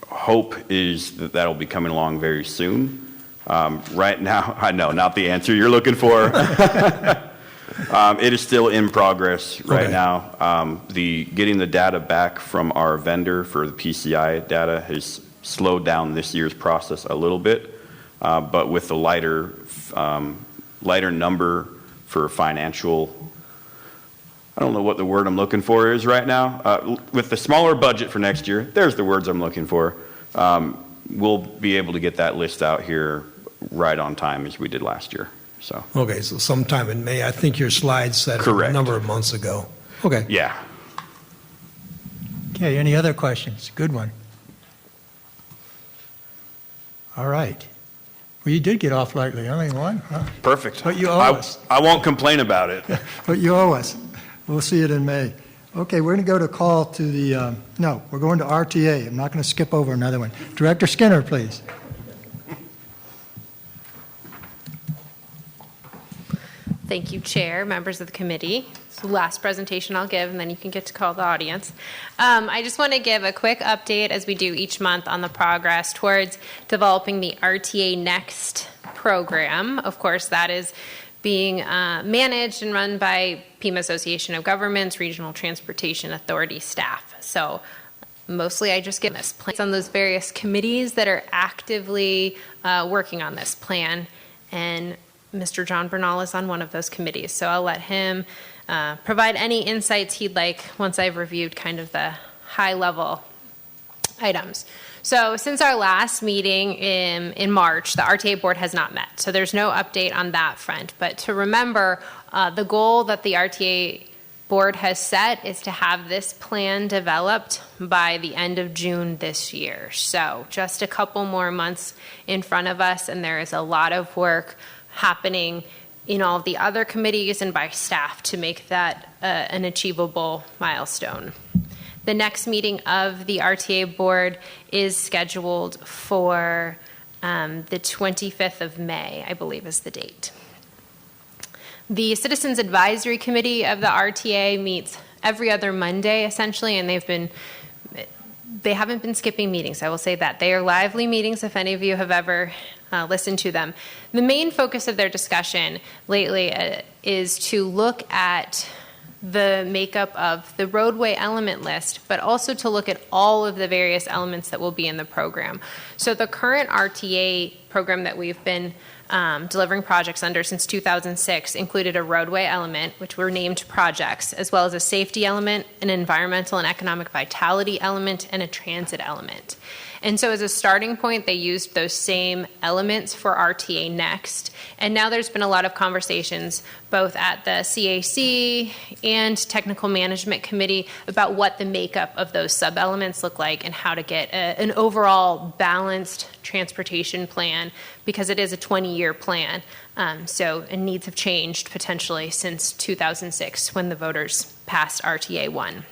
hope is that that'll be coming along very soon. Right now, I know, not the answer you're looking for. It is still in progress right Okay. now. Getting the data back from our vendor for the PCI data has slowed down this year's process a little bit, but with the lighter number for financial, I don't know what the word I'm looking for is right now. With the smaller budget for next year, there's the words I'm looking for. We'll be able to get that list out here right on time as we did last year. So, Okay, so sometime in May. I think your slide said a Correct. number of months ago. Okay. yeah. Okay, any other questions? Good one. All right. Well, you did get off lightly, only one, huh? Perfect. But you owe us. I won't complain about it. But you owe us. We'll see it in May. Okay, we're going to go to call to the, no, we're going to RTA. I'm not going to skip over another one. Director Skinner, please. Thank you, Chair, members of the committee. It's the last presentation I'll give, and then you can get to call the audience. I just want to give a quick update, as we do each month, on the progress towards developing the RTA Next program. Of course, that is being managed and run by Pima Association of Governments, Regional Transportation Authority staff. So mostly I just get this plan on those various committees that are actively working on this plan, and Mr. John Bernal is on one of those committees, so I'll let him provide any insights he'd like once I've reviewed kind of the high-level items. So since our last meeting in March, the RTA board has not met, so there's no update on that front. But to remember, the goal that the RTA board has set is to have this plan developed by the end of June this year. So just a couple more months in front of us, and there is a lot of work happening in all of the other committees and by staff to make that an achievable milestone. The next meeting of the RTA board is scheduled for the 25th of May, I believe is the date. The Citizens Advisory Committee of the RTA meets every other Monday, essentially, and they haven't been skipping meetings, I will say that. They are lively meetings if any of you have ever listened to them. The main focus of their discussion lately is to look at the makeup of the roadway element list, but also to look at all of the various elements that will be in the program. So the current RTA program that we've been delivering projects under since 2006 included a roadway element, which were named projects, as well as a safety element, an environmental and economic vitality element, and a transit element. And so as a starting point, they used those same elements for RTA Next. And now there's been a lot of conversations both at the CAC and Technical Management Committee about what the makeup of those sub-elements look like and how to get an overall balanced transportation plan, because it is a 20-year plan. And needs have changed potentially since 2006 when the voters passed RTA 1.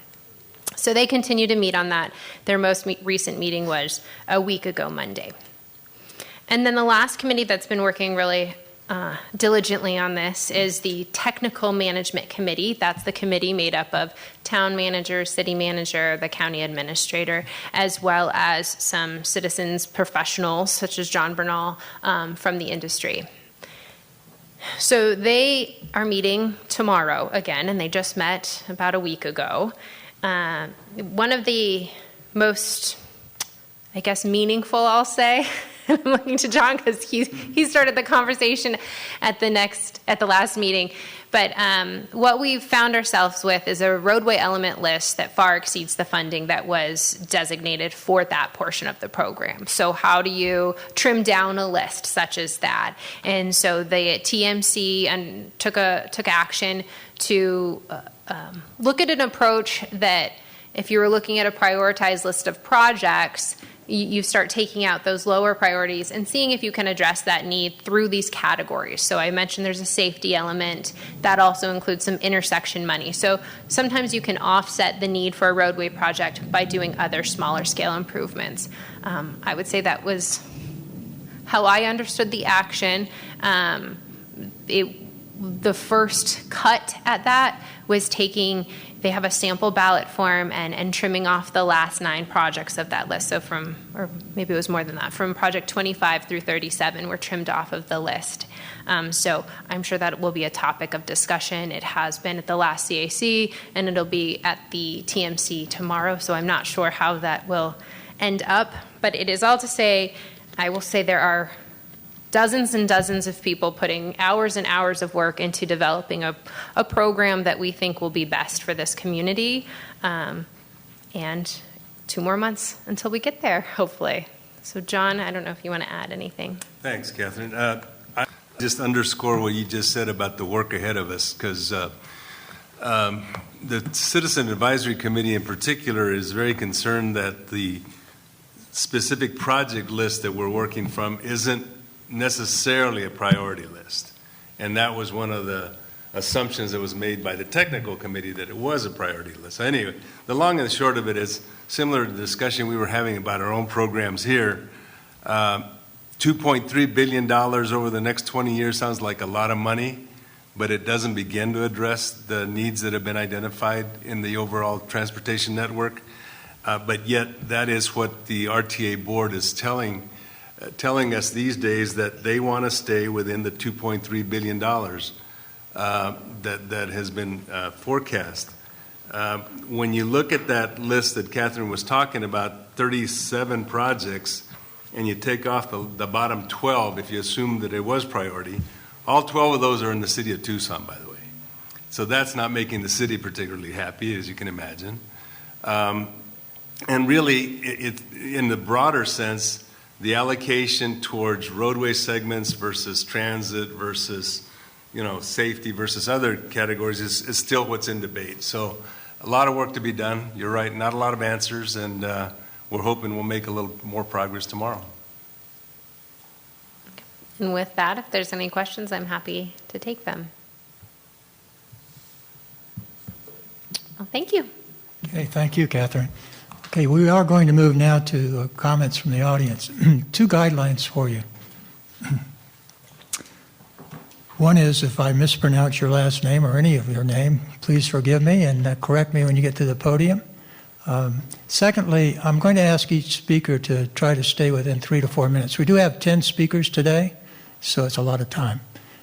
So they continue to meet on that. Their most recent meeting was a week ago Monday. And then the last committee that's been working really diligently on this is the Technical Management Committee. That's the committee made up of town manager, city manager, the county administrator, as well as some citizens professionals such as John Bernal from the industry. So they are meeting tomorrow again, and they just met about a week ago. One of the most, I guess, meaningful, I'll say, I'm looking to John because he started the conversation at the last meeting. But what we've found ourselves with is a roadway element list that far exceeds the funding that was designated for that portion of the program. So how do you trim down a list such as that? And so the TMC took action to look at an approach that if you were looking at a prioritized list of projects, you start taking out those lower priorities and seeing if you can address that need through these categories. So I mentioned there's a safety element. That also includes some intersection money. So sometimes you can offset the need for a roadway project by doing other smaller scale improvements. I would say that was how I understood the action. The first cut at that was taking they have a sample ballot form and trimming off the last 9 projects of that list. So or maybe it was more than that, from project 25 through 37 were trimmed off of the list. So I'm sure that will be a topic of discussion. It has been at the last CAC, and it'll be at the TMC tomorrow. So I'm not sure how that will end up. But it is all to say, I will say there are dozens and dozens of people putting hours and hours of work into developing a program that we think will be best for this community. And 2 more months until we get there, hopefully. So John, I don't know if you want to add anything. Thanks, Catherine. I just underscore what you just said about the work ahead of us, because the Citizen Advisory Committee in particular is very concerned that the specific project list that we're working from isn't necessarily a priority list. And that was one of the assumptions that was made by the technical committee, that it was a priority list. So anyway, the long and the short of it is similar to the discussion we were having about our own programs here. $2.3 billion over the next 20 years sounds like a lot of money, but it doesn't begin to address the needs that have been identified in the overall transportation network. But yet that is what the RTA board is telling us these days, that they want to stay within the $2.3 billion that has been forecast. When you look at that list that Catherine was talking about, 37 projects, and you take off the bottom 12, if you assume that it was priority, all 12 of those are in the city of Tucson, by the way. So that's not making the city particularly happy, as you can imagine. And really, in the broader sense, the allocation towards roadway segments versus transit versus, safety versus other categories is still what's in debate. So a lot of work to be done. You're right, not a lot of answers, and we're hoping we'll make a little more progress tomorrow. And with that, if there's any questions, I'm happy to take them. Well, thank you. Okay, thank you, Catherine. Okay, we are going to move now to comments from the audience. 2 guidelines for you. One is, if I mispronounce your last name or any of your name, please forgive me and correct me when you get to the podium. Secondly, I'm going to ask each speaker to try to stay within 3 to 4 minutes. We do have 10 speakers today, so it's a lot of time.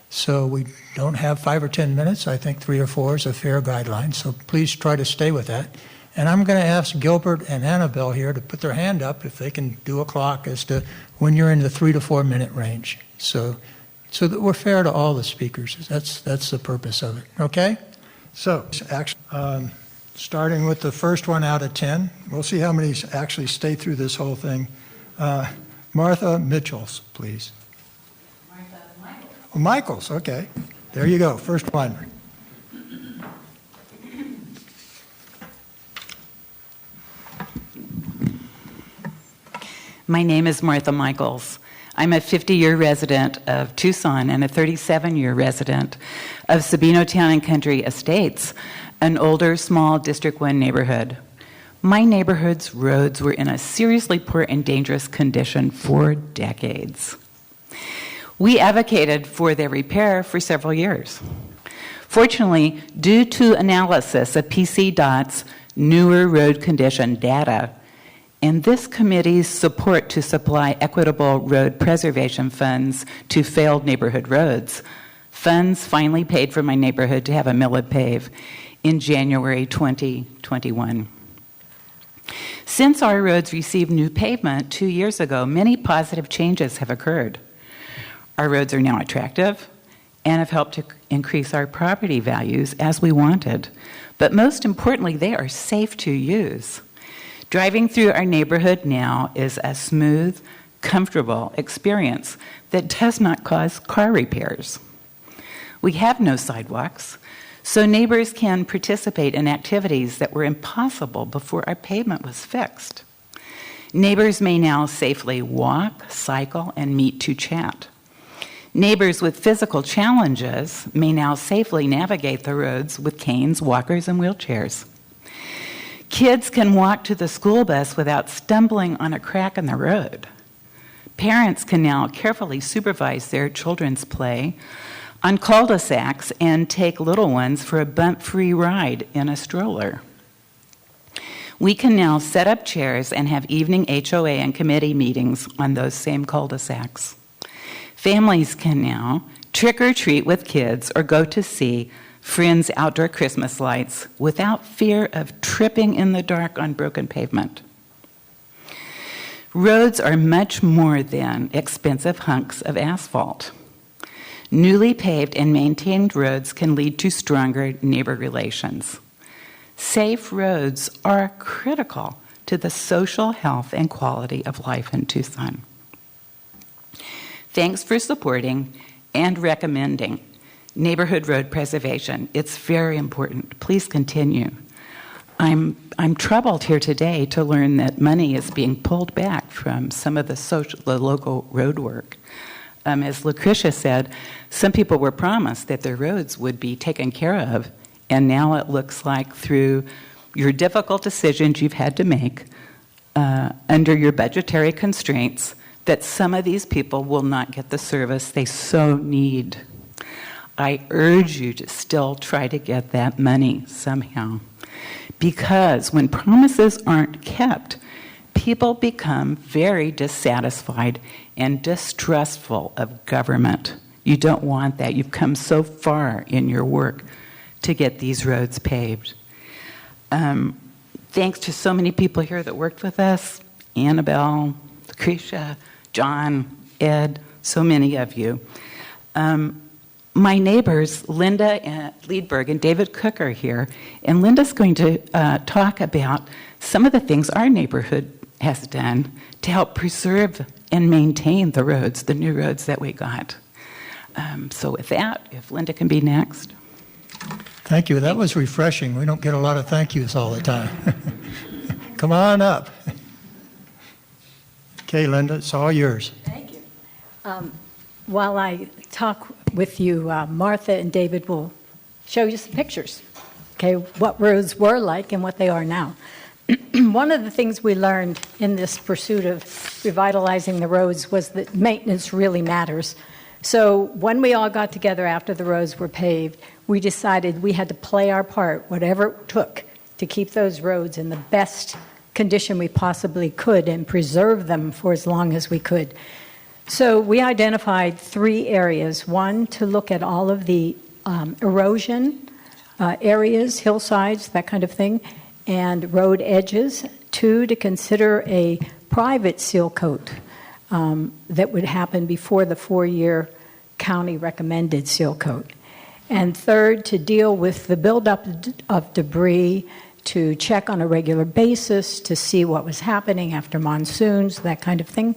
So we don't have 5 or 10 minutes. I think 3 or 4 is a fair guideline, so please try to stay with that. And I'm going to ask Gilbert and Annabelle here to put their hand up if they can do a clock as to when you're in the 3 to 4 minute range. So that we're fair to all the speakers. That's the purpose of it. Okay? So, actually, starting with the first one out of 10, we'll see how many actually stay through this whole thing. Martha Mitchells, please. Martha Michaels. Oh, Michaels, okay. There you go. First one. My name is Martha Michaels. I'm a 50-year resident of Tucson and a 37-year resident of Sabino Town and Country Estates, an older, small District 1 neighborhood. My neighborhood's roads were in a seriously poor and dangerous condition for decades. We advocated for their repair for several years. Fortunately, due to analysis of PCDOT's newer road condition data, and this committee's support to supply equitable road preservation funds to failed neighborhood roads, funds finally paid for my neighborhood to have a milled pave in January 2021. Since our roads received new pavement 2 years ago, many positive changes have occurred. Our roads are now attractive and have helped to increase our property values as we wanted. But most importantly, they are safe to use. Driving through our neighborhood now is a smooth, comfortable experience that does not cause car repairs. We have no sidewalks, so neighbors can participate in activities that were impossible before our pavement was fixed. Neighbors may now safely walk, cycle, and meet to chat. Neighbors with physical challenges may now safely navigate the roads with canes, walkers, and wheelchairs. Kids can walk to the school bus without stumbling on a crack in the road. Parents can now carefully supervise their children's play on cul-de-sacs and take little ones for a bump-free ride in a stroller. We can now set up chairs and have evening HOA and committee meetings on those same cul-de-sacs. Families can now trick or treat with kids or go to see friends' outdoor Christmas lights without fear of tripping in the dark on broken pavement. Roads are much more than expensive hunks of asphalt. Newly paved and maintained roads can lead to stronger neighbor relations. Safe roads are critical to the social health and quality of life in Tucson. Thanks for supporting and recommending neighborhood road preservation. It's very important. Please continue. I'm troubled here today to learn that money is being pulled back from some of the local road work. As Lucretia said, some people were promised that their roads would be taken care of, and now it looks like through your difficult decisions you've had to make under your budgetary constraints that some of these people will not get the service they so need. I urge you to still try to get that money somehow. Because when promises aren't kept, people become very dissatisfied and distrustful of government. You don't want that. You've come so far in your work to get these roads paved. Thanks to so many people here that worked with us, Annabelle, Lucretia, John, Ed, so many of you. My neighbors, Linda Liedberg and David Cook, are here, and Linda's going to talk about some of the things our neighborhood has done to help preserve and maintain the roads, the new roads that we got. So with that, if Linda can be next. Thank you. That was refreshing. We don't get a lot of thank yous all the time. Come on up. Okay, Linda, it's all yours. Thank you. While I talk with you, Martha and David will show you some pictures, okay, what roads were like and what they are now. One of the things we learned in this pursuit of revitalizing the roads was that maintenance really matters. So when we all got together after the roads were paved, we decided we had to play our part, whatever it took, to keep those roads in the best condition we possibly could and preserve them for as long as we could. So we identified 3 areas. One, to look at all of the erosion areas, hillsides, that kind of thing, and road edges. 2, to consider a private seal coat that would happen before the 4-year county recommended seal coat. And 3rd, to deal with the buildup of debris, to check on a regular basis, to see what was happening after monsoons, that kind of thing.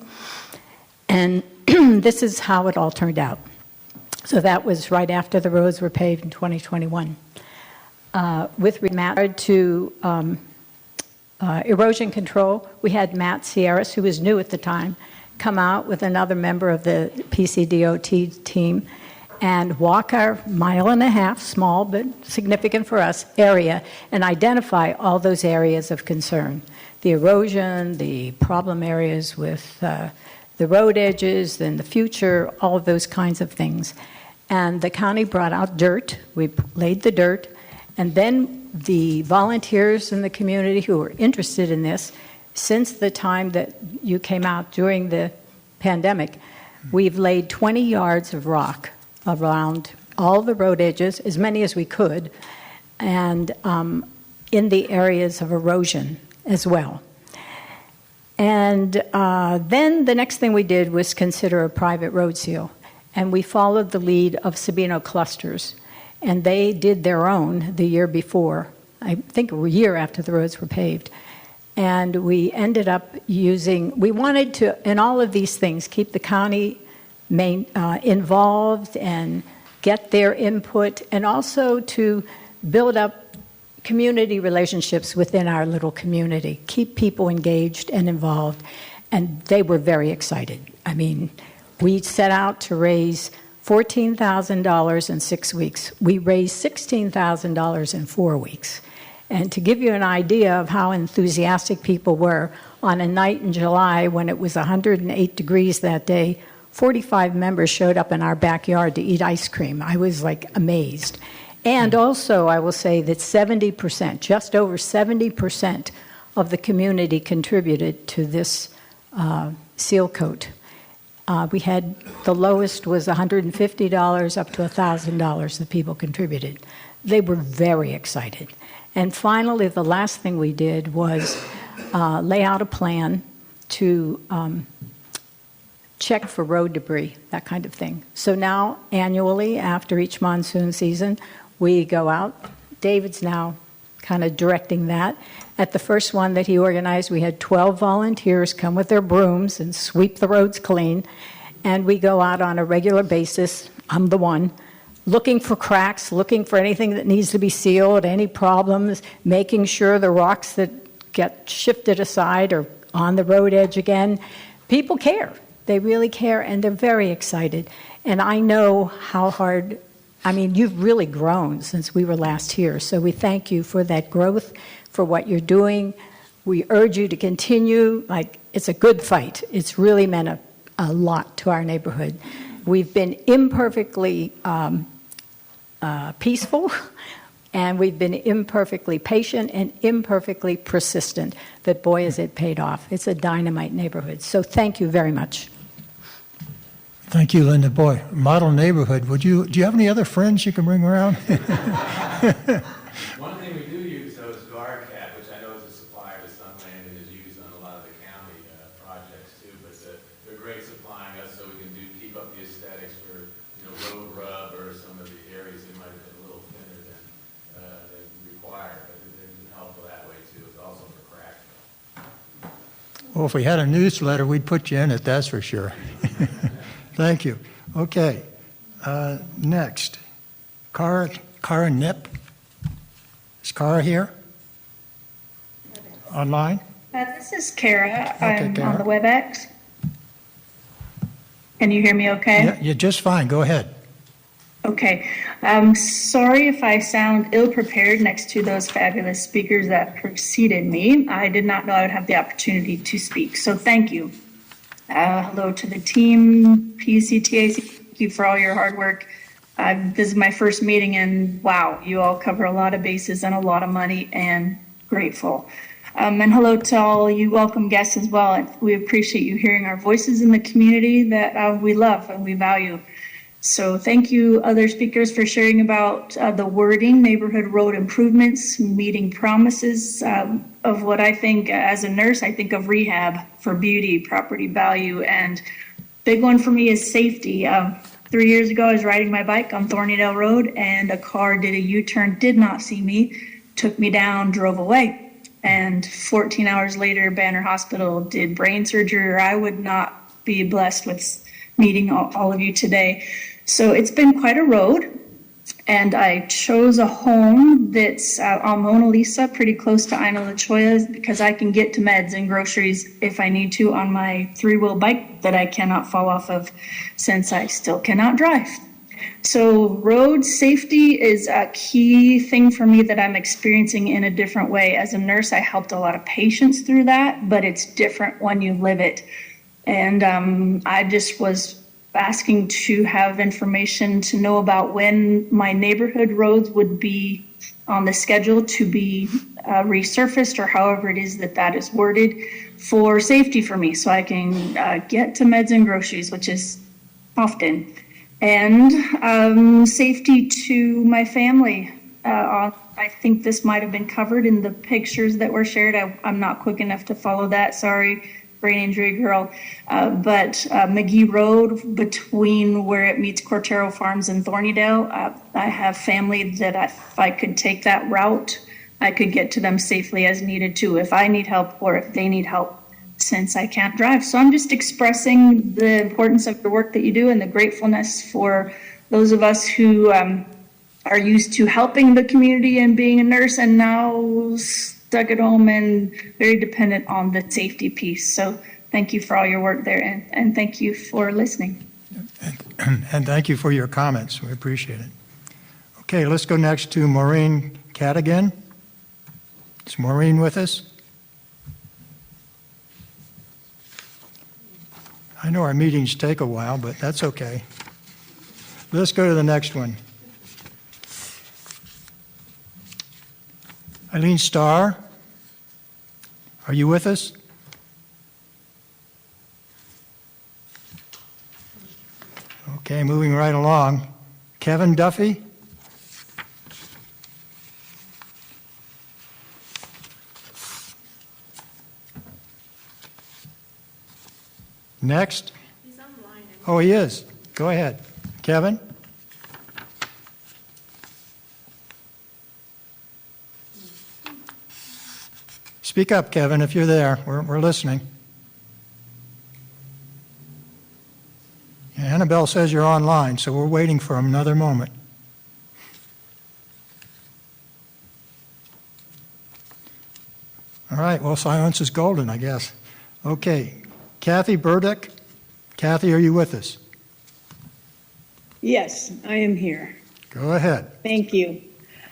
And this is how it all turned out. So that was right after the roads were paved in 2021. With regard to erosion control, we had Matt Sierras, who was new at the time, come out with another member of the PCDOT team and walk our 1.5 miles, small but significant for us, area, and identify all those areas of concern. The erosion, the problem areas with the road edges, then the future, all of those kinds of things. And the county brought out dirt. We laid the dirt. And then the volunteers in the community who were interested in this, since the time that you came out during the pandemic, we've laid 20 yards of rock around all the road edges, as many as we could, and in the areas of erosion as well. And then the next thing we did was consider a private road seal. And we followed the lead of Sabino Clusters. And they did their own the year before, I think a year after the roads were paved. And we ended up we wanted to, in all of these things, keep the county involved and get their input, and also to build up community relationships within our little community, keep people engaged and involved. And they were very excited. I mean, we set out to raise $14,000 in 6 weeks. We raised $16,000 in 4 weeks. And to give you an idea of how enthusiastic people were, on a night in July when it was 108 degrees that day, 45 members showed up in our backyard to eat ice cream. I was like amazed. And also, I will say that 70%, just over 70% of the community contributed to this seal coat. We had, the lowest was $150 up to $1,000 that people contributed. They were very excited. And finally, the last thing we did was lay out a plan to check for road debris, that kind of thing. So now, annually, after each monsoon season, we go out. David's now kind of directing that. At the first one that he organized, we had 12 volunteers come with their brooms and sweep the roads clean. And we go out on a regular basis, I'm the one, looking for cracks, looking for anything that needs to be sealed, any problems, making sure the rocks that get shifted aside are on the road edge again. People care. They really care, and they're very excited. And I know how hard, I mean, you've really grown since we were last here. So we thank you for that growth, for what you're doing. We urge you to continue. Like, it's a good fight. It's really meant a lot to our neighborhood. We've been imperfectly peaceful, and we've been imperfectly patient and imperfectly persistent, but boy, has it paid off. It's a dynamite neighborhood. So thank you very much. Thank you, Linda. Boy, model neighborhood. Do you have any other friends you can bring around? One thing we do use, though, is GuardCat, which I know is a supplier to Sunland and is used on a lot of the county projects, too. But they're great supplying us so we can keep up the aesthetics for, road rub or some of the areas that might have been a little thinner than required. But they've been helpful that way, too. It's also for crack. Well, if we had a newsletter, we'd put you in it, that's for sure. Thank you. Okay. Next. Cara Nip. Is Cara here? Online? This is Kara. Okay, I'm Kara. on the WebEx. Can you hear me okay? Yeah, you're just fine. Go ahead. Okay. Sorry if I sound ill-prepared next to those fabulous speakers that preceded me. I did not know I would have the opportunity to speak, so thank you. Hello to the team, PCTAC. Thank you for all your hard work. This is my first meeting, and wow, you all cover a lot of bases and a lot of money, and grateful. And hello to all you welcome guests as well. We appreciate you hearing our voices in the community that we love and we value. So thank you, other speakers, for sharing about the wording, neighborhood road improvements, meeting promises of what I think, as a nurse, I think of rehab for beauty, property value, and big one for me is safety. 3 years ago, I was riding my bike on Thornydale Road, and a car did a U-turn, did not see me, took me down, drove away. And 14 hours later, Banner Hospital did brain surgery, or I would not be blessed with meeting all of you today. So it's been quite a road, and I chose a home that's on Mona Lisa, pretty close to Ina La Choya, because I can get to meds and groceries if I need to on my three-wheel bike that I cannot fall off of since I still cannot drive. So road safety is a key thing for me that I'm experiencing in a different way. As a nurse, I helped a lot of patients through that, but it's different when you live it. And I just was asking to have information to know about when my neighborhood roads would be on the schedule to be resurfaced, or however it is that is worded, for safety for me, so I can get to meds and groceries, which is often. And safety to my family. I think this might have been covered in the pictures that were shared. I'm not quick enough to follow that. Sorry, brain injury girl. But McGee Road, between where it meets Cortero Farms and Thornydale, I have family that if I could take that route, I could get to them safely as needed too, if I need help or if they need help, since I can't drive. So I'm just expressing the importance of the work that you do and the gratefulness for those of us who are used to helping the community and being a nurse, and now stuck at home and very dependent on the safety piece. So thank you for all your work there, and thank you for listening. And thank you for your comments. We appreciate it. Okay, let's go next to Maureen Cadigan. Is Maureen with us? I know our meetings take a while, but that's okay. Let's go to the next one. Eileen Starr, are you with us? Okay, moving right along. Kevin Duffy? Next? He's online. Oh, he is. Go ahead. Kevin? Speak up, Kevin, if you're there. We're listening. Yeah, Annabelle says you're online, so we're waiting for another moment. All right, well, silence is golden, I guess. Okay, Kathy Burdick. Kathy, are you with us? Yes, I am here. Go ahead. Thank you.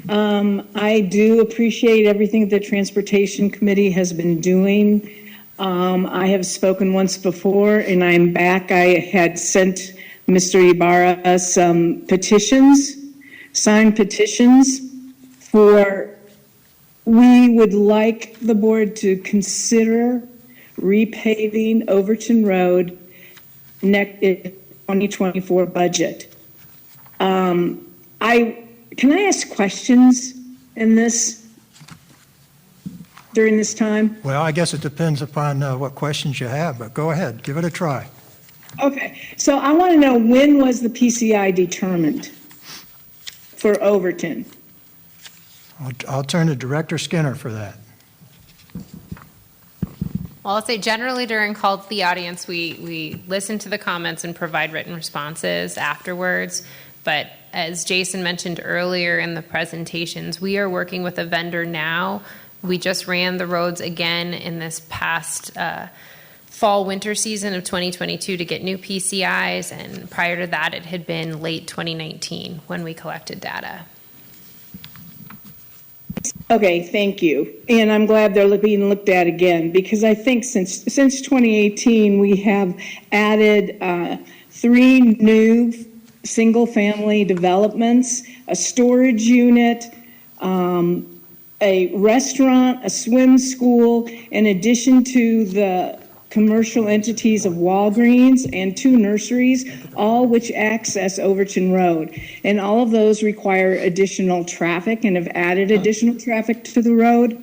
I do appreciate everything the Transportation Committee has been doing. I have spoken once before, and I'm back. I had sent Mr. Ibarra some petitions, signed petitions for, we would like the board to consider repaving Overton Road next 2024 budget. Can I ask questions in this during this time? Well, I guess it depends upon what questions you have, but go ahead, give it a try. Okay, so I want to know, when was the PCI determined for Overton? I'll turn to Director Skinner for that. Well, I'll say generally during call to the audience, we listen to the comments and provide written responses afterwards. But as Jason mentioned earlier in the presentations, we are working with a vendor now. We just ran the roads again in this past fall-winter season of 2022 to get new PCIs, and prior to that, it had been late 2019 when we collected data. Okay, thank you. And I'm glad they're being looked at again, because I think since 2018, we have added 3 new single-family developments, a storage unit, a restaurant, a swim school, in addition to the commercial entities of Walgreens and 2 nurseries, all which access Overton Road. And all of those require additional traffic and have added additional traffic to the road.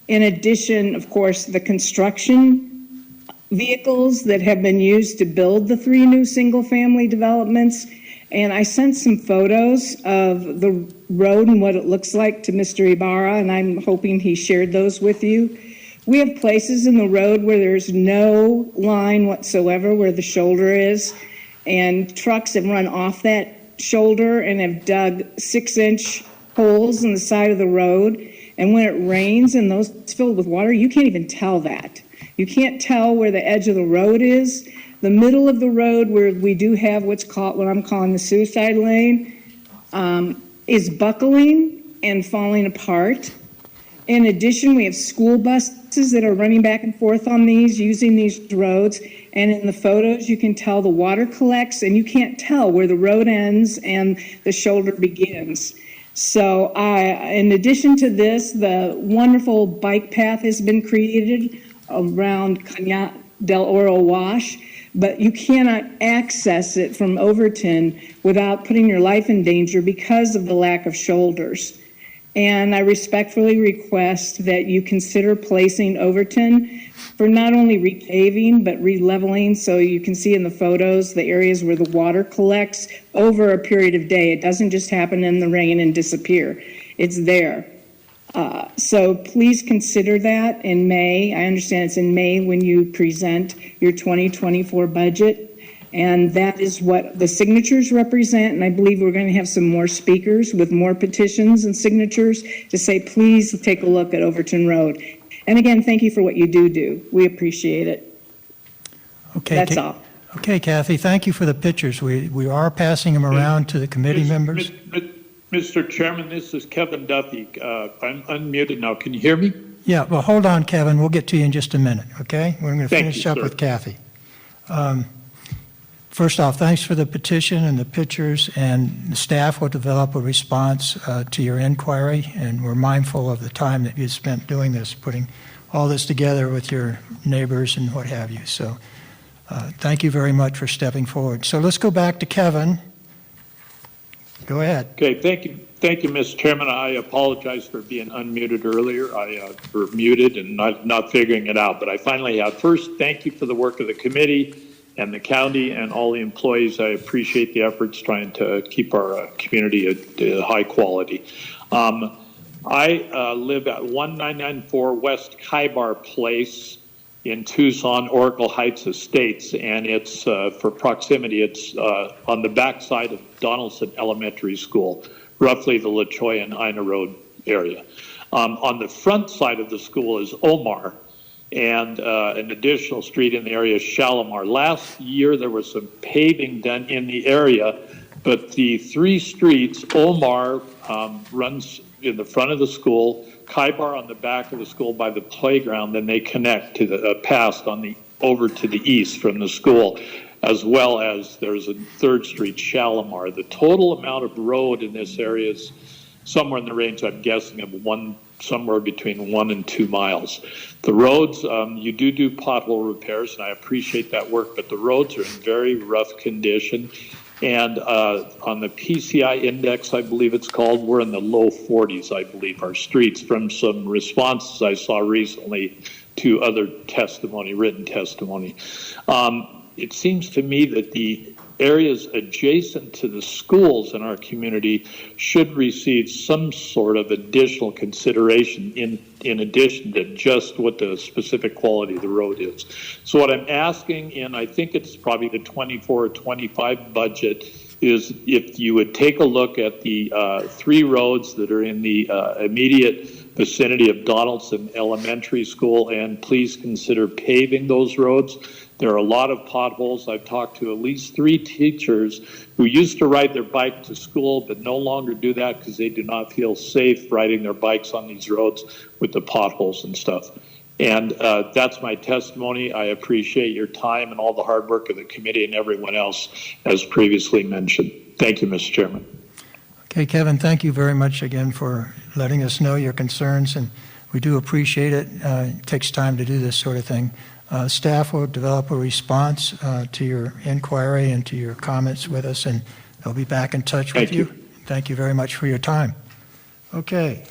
In addition, of course, the construction vehicles that have been used to build the 3 new single-family developments. And I sent some photos of the road and what it looks like to Mr. Ibarra, and I'm hoping he shared those with you. We have places in the road where there's no line whatsoever where the shoulder is, and trucks have run off that shoulder and have dug 6-inch holes in the side of the road. And when it rains and those filled with water, you can't even tell that. You can't tell where the edge of the road is. The middle of the road, where we do have what I'm calling the suicide lane, is buckling and falling apart. In addition, we have school buses that are running back and forth on these, using these roads. And in the photos, you can tell the water collects, and you can't tell where the road ends and the shoulder begins. So in addition to this, the wonderful bike path has been created around Cañada del Oro Wash, but you cannot access it from Overton without putting your life in danger because of the lack of shoulders. And I respectfully request that you consider placing Overton for not only repaving, but re-leveling, so you can see in the photos the areas where the water collects over a period of day. It doesn't just happen in the rain and disappear. It's there. So please consider that in May. I understand it's in May when you present your 2024 budget. And that is what the signatures represent. And I believe we're going to have some more speakers with more petitions and signatures to say, please take a look at Overton Road. And again, thank you for what you do. We appreciate it. Okay. That's all. Okay, Kathy, thank you for the pictures. We are passing them around to the committee members. Mr. Chairman, this is Kevin Duffy. I'm unmuted now. Can you hear me? Yeah, well, hold on, Kevin. We'll get to you in just a minute, okay? We're going to Thank finish you, up sir. with Kathy. First off, thanks for the petition and the pictures, and the staff will develop a response to your inquiry, and we're mindful of the time that you spent doing this, putting all this together with your neighbors and what have you. So thank you very much for stepping forward. So let's go back to Kevin. Go ahead. Okay, thank you. Thank you, Mr. Chairman. I apologize for being unmuted earlier. I were muted and not figuring it out, but I finally have. First, thank you for the work of the committee and the county and all the employees. I appreciate the efforts trying to keep our community at high quality. I live at 1994 West Kaibar Place in Tucson, Oracle Heights Estates, and it's, for proximity, it's on the backside of Donaldson Elementary School, roughly the La Choya and Ina Road area. On the front side of the school is Omar, and an additional street in the area is Shalimar. Last year, there was some paving done in the area, but the three streets, Omar runs in the front of the school, Kaibar on the back of the school by the playground, then they connect to the past on the over to the east from the school, as well as there's a third street, Shalimar. The total amount of road in this area is somewhere in the range, I'm guessing, of somewhere between 1 and 2 miles. The roads, you do pothole repairs, and I appreciate that work, but the roads are in very rough condition. And on the PCI index, I believe it's called, we're in the low 40s, I believe, our streets, from some responses I saw recently to other testimony, written testimony. It seems to me that the areas adjacent to the schools in our community should receive some sort of additional consideration in addition to just what the specific quality of the road is. So what I'm asking, and I think it's probably the 24 or 25 budget, is if you would take a look at the 3 roads that are in the immediate vicinity of Donaldson Elementary School, and please consider paving those roads. There are a lot of potholes. I've talked to at least 3 teachers who used to ride their bike to school but no longer do that because they do not feel safe riding their bikes on these roads with the potholes and stuff. And that's my testimony. I appreciate your time and all the hard work of the committee and everyone else, as previously mentioned. Thank you, Mr. Chairman. Okay, Kevin, thank you very much again for letting us know your concerns, and we do appreciate it. It takes time to do this sort of thing. Staff will develop a response to your inquiry and to your comments with us, and they'll be back in touch with you. Thank you very much for your time. Okay.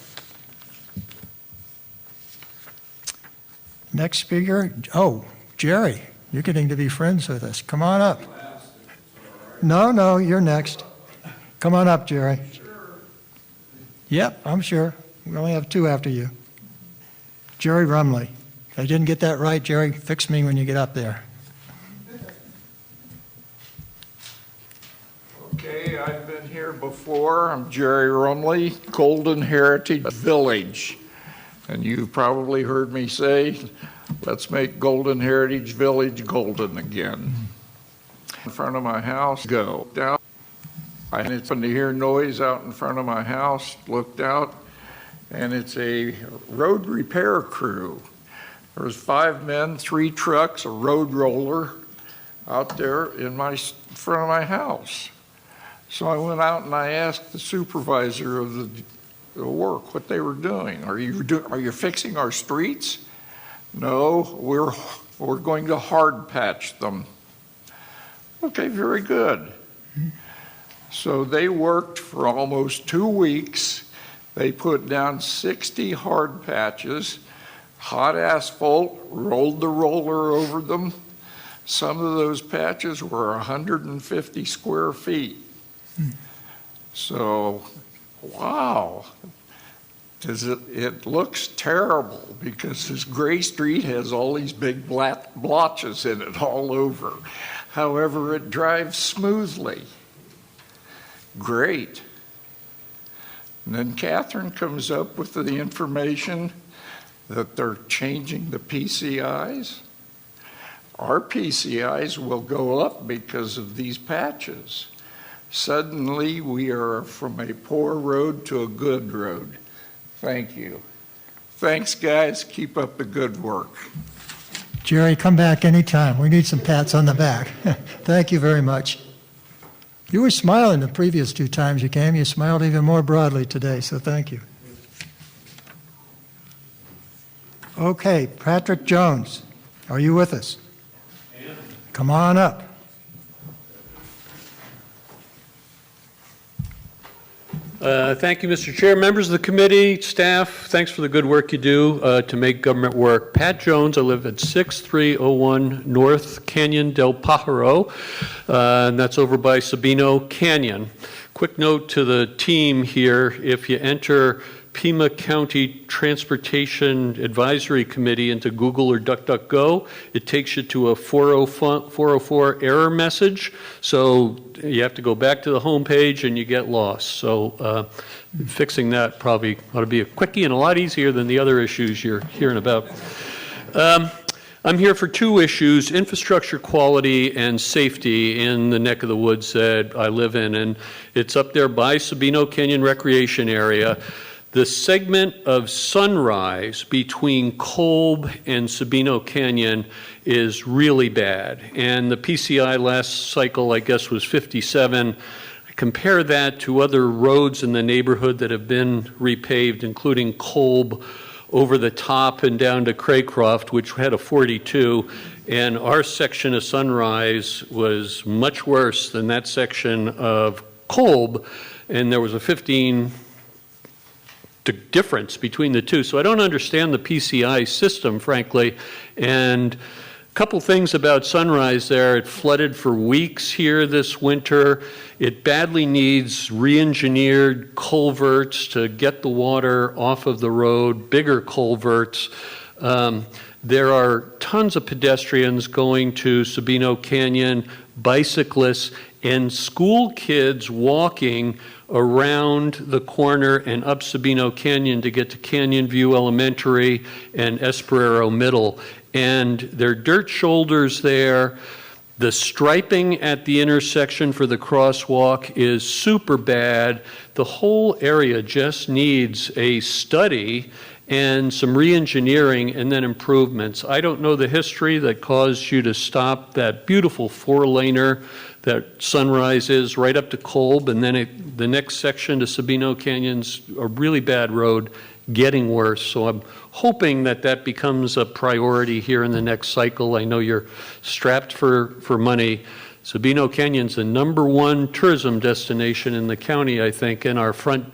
Next speaker, Jerry, you're getting to be friends with us. Come on up. No, you're next. Come on up, Jerry. Yep, I'm sure. We only have 2 after you. Jerry Rumley. If I didn't get that right, Jerry, fix me when you get up there. Okay, I've been here before. I'm Jerry Rumley, Golden Heritage Village. And you've probably heard me say, let's make Golden Heritage Village golden again. In front of my house, go down. I happened to hear noise out in front of my house, looked out, and it's a road repair crew. There was 5 men, 3 trucks, a road roller out there in front of my house. So I went out and I asked the supervisor of the work what they were doing. Are you fixing our streets? No, we're going to hard patch them. Okay, very good. So they worked for almost 2 weeks. They put down 60 hard patches, hot asphalt, rolled the roller over them. Some of those patches were 150 square feet. So, wow. It looks terrible because this gray street has all these big black blotches in it all over. However, it drives smoothly. Great. And then Catherine comes up with the information that they're changing the PCIs. Our PCIs will go up because of these patches. Suddenly, we are from a poor road to a good road. Thank you. Thanks, guys. Keep up the good work. Jerry, come back anytime. We need some pats on the back. Thank you very much. You were smiling the previous 2 times you came. You smiled even more broadly today, so thank you. Okay, Patrick Jones, are you with us? Come on up. Thank you, Mr. Chair. Members of the committee, staff, thanks for the good work you do to make government work. Pat Jones, I live at 6301 North Canyon del Pajaro, and that's over by Sabino Canyon. Quick note to the team here, if you enter Pima County Transportation Advisory Committee into Google or DuckDuckGo, it takes you to a 404 error message. So you have to go back to the home page and you get lost. So fixing that probably ought to be a quickie and a lot easier than the other issues you're hearing about. I'm here for 2 issues, infrastructure quality and safety in the neck of the woods that I live in. And it's up there by Sabino Canyon Recreation Area. The segment of Sunrise between Kolb and Sabino Canyon is really bad. And the PCI last cycle, I guess, was 57. Compare that to other roads in the neighborhood that have been repaved, including Kolb over the top and down to Craycroft, which had a 42. And our section of Sunrise was much worse than that section of Kolb. And there was a 15 difference between the two. So I don't understand the PCI system, frankly. And a couple things about Sunrise there. It flooded for weeks here this winter. It badly needs re-engineered culverts to get the water off of the road, bigger culverts. There are tons of pedestrians going to Sabino Canyon, bicyclists, and school kids walking around the corner and up Sabino Canyon to get to Canyon View Elementary and Esperero Middle. And there are dirt shoulders there. The striping at the intersection for the crosswalk is super bad. The whole area just needs a study and some re-engineering and then improvements. I don't know the history that caused you to stop that beautiful 4-laner that Sunrise is right up to Kolb, and then the next section to Sabino Canyon's a really bad road, getting worse. So I'm hoping that that becomes a priority here in the next cycle. I know you're strapped for money. Sabino Canyon's the #1 tourism destination in the county, I think, and our front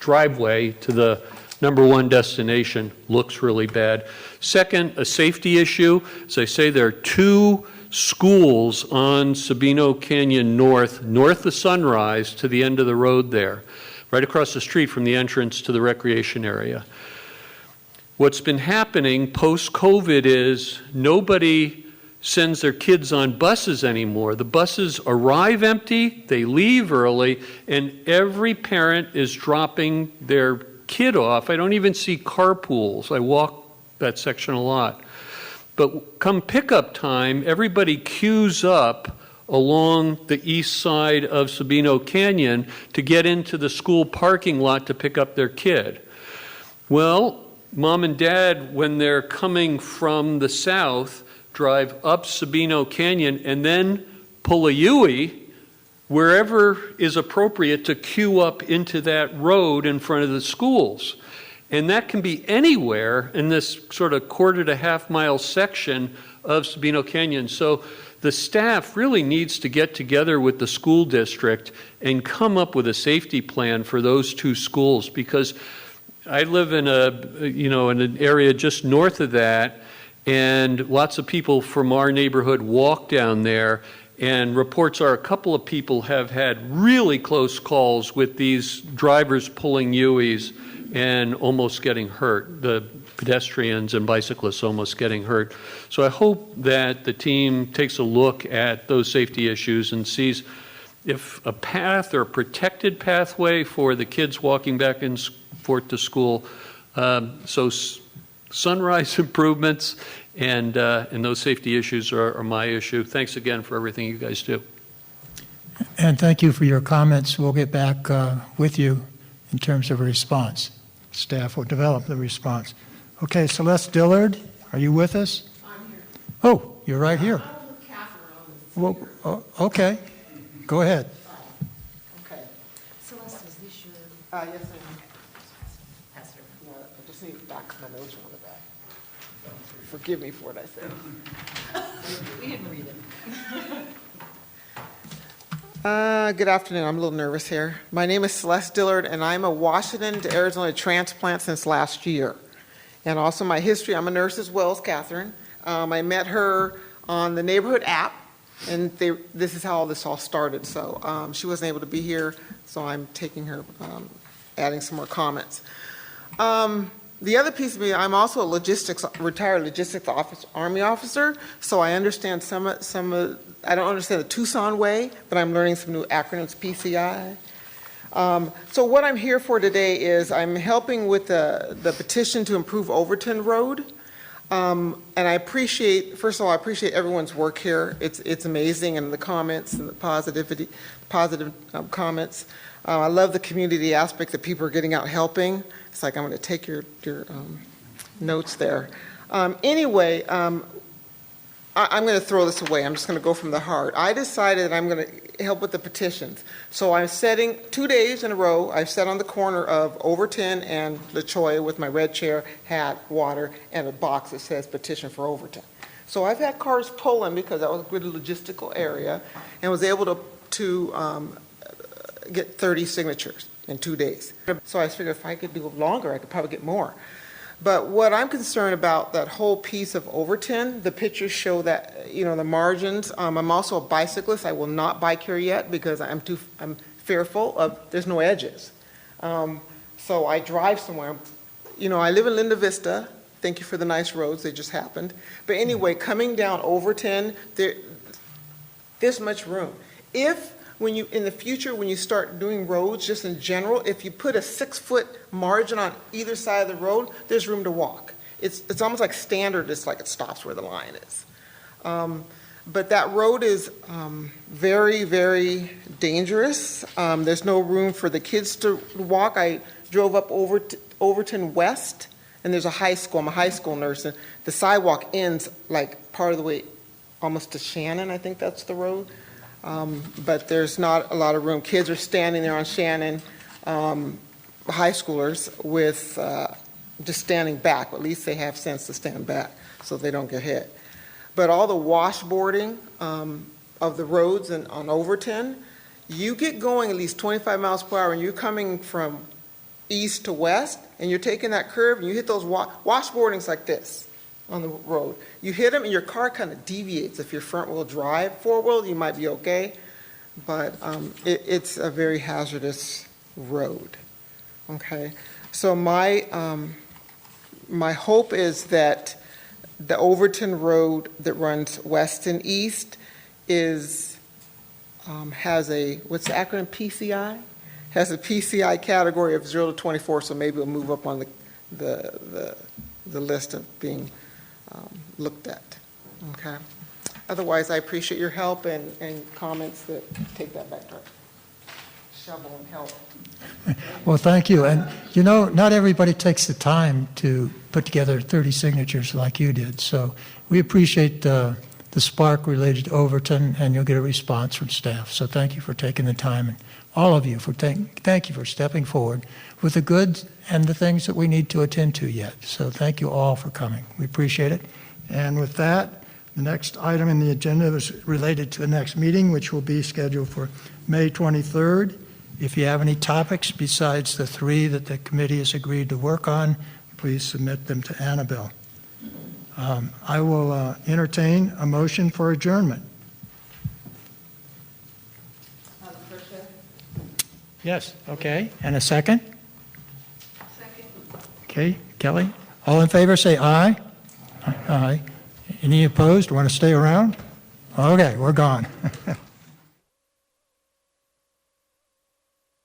driveway to the #1 destination looks really bad. Second, a safety issue. As I say, there are 2 schools on Sabino Canyon north of Sunrise to the end of the road there, right across the street from the entrance to the recreation area. What's been happening post-COVID is nobody sends their kids on buses anymore. The buses arrive empty, they leave early, and every parent is dropping their kid off. I don't even see carpools. I walk that section a lot. But come pickup time, everybody queues up along the east side of Sabino Canyon to get into the school parking lot to pick up their kid. Well, mom and dad, when they're coming from the south, drive up Sabino Canyon and then pull a U-ey wherever is appropriate to queue up into that road in front of the schools. And that can be anywhere in this sort of 1/4 to 1/2 mile section of Sabino Canyon. So the staff really needs to get together with the school district and come up with a safety plan for those 2 schools, because I live in in an area just north of that, and lots of people from our neighborhood walk down there, and reports are a couple of people have had really close calls with these drivers pulling U-eys and almost getting hurt, the pedestrians and bicyclists almost getting hurt. So I hope that the team takes a look at those safety issues and sees if a path or a protected pathway for the kids walking back and forth to school. So Sunrise improvements and those safety issues are my issue. Thanks again for everything you guys do. And thank you for your comments. We'll get back with you in terms of a response. Staff will develop the response. Okay, Celeste Dillard, Are you with us? I'm here. Oh, you're right here. I'm with Catherine on this. Well, okay. Go ahead. Okay. Celeste, is this your? Yes, ma'am. Pass it. Yeah, I just need to back my notes on the back. Forgive me for what I said. We didn't read it. Good afternoon. I'm a little nervous here. My name is Celeste Dillard, and I'm a Washington to Arizona transplant since last year. And also my history, I'm a nurse as well as Catherine. I met her on the neighborhood app, and this is how this all started. So she wasn't able to be here, so I'm taking her, adding some more comments. The other piece of me, I'm also a retired logistics Army officer, so I understand I don't understand the Tucson way, but I'm learning some new acronyms, PCI. So what I'm here for today is I'm helping with the petition to improve Overton Road. And I appreciate, first of all, I appreciate everyone's work here. It's amazing, and the comments and the positive comments. I love the community aspect that people are getting out helping. It's like I'm going to take your notes there. Anyway, I'm going to throw this away. I'm just going to go from the heart. I decided I'm going to help with the petitions. So I'm setting 2 days in a row. I've sat on the corner of Overton and La Cholla with my red chair, hat, water, and a box that says petition for Overton. So I've had cars pulling because that was a good logistical area, and was able to get 30 signatures in 2 days. So I figured if I could do it longer, I could probably get more. But what I'm concerned about, that whole piece of Overton, the pictures show that, the margins. I'm also a bicyclist. I will not bike here yet because I'm fearful of, there's no edges. So I drive somewhere. I live in Linda Vista. Thank you for the nice roads. They just happened. But anyway, coming down Overton, there's much room. In the future, when you start doing roads, just in general, if you put a 6-foot margin on either side of the road, there's room to walk. It's almost like standard. It's like it stops where the line is. But that road is very, very dangerous. There's no room for the kids to walk. I drove up Overton West, and there's a high school. I'm a high school nurse, and the sidewalk ends like part of the way almost to Shannon. I think that's the road. But there's not a lot of room. Kids are standing there on Shannon, high schoolers, with just standing back. At least they have sense to stand back so they don't get hit. But all the washboarding of the roads on Overton, you get going at least 25 miles per hour, and you're coming from east to west, and you're taking that curve, and you hit those washboardings like this on the road. You hit them and your car kind of deviates. If you're front wheel drive, four wheel, you might be okay, but it's a very hazardous road. Okay, so my hope is that the Overton Road that runs west and east has a, what's the acronym, PCI? Has a PCI category of 0 to 24, so maybe it'll move up on the list of being looked at. Okay. Otherwise, I appreciate your help and comments that take that back to shovel and help. Well, thank you. And, not everybody takes the time to put together 30 signatures like you did. So we appreciate the spark related to Overton, and you'll get a response from staff. So thank you for taking the time, and all of you thank you for stepping forward with the goods and the things that we need to attend to yet. So thank you all for coming. We appreciate it. And with that, the next item in the agenda is related to the next meeting, which will be scheduled for May 23rd. If you have any topics besides the 3 that the committee has agreed to work on, please submit them to Annabelle. I will entertain a motion for adjournment. Yes, okay. And a second? Second. Okay, Kelly? All in favor, say aye. Aye. Any opposed? Want to stay around? Okay, we're gone.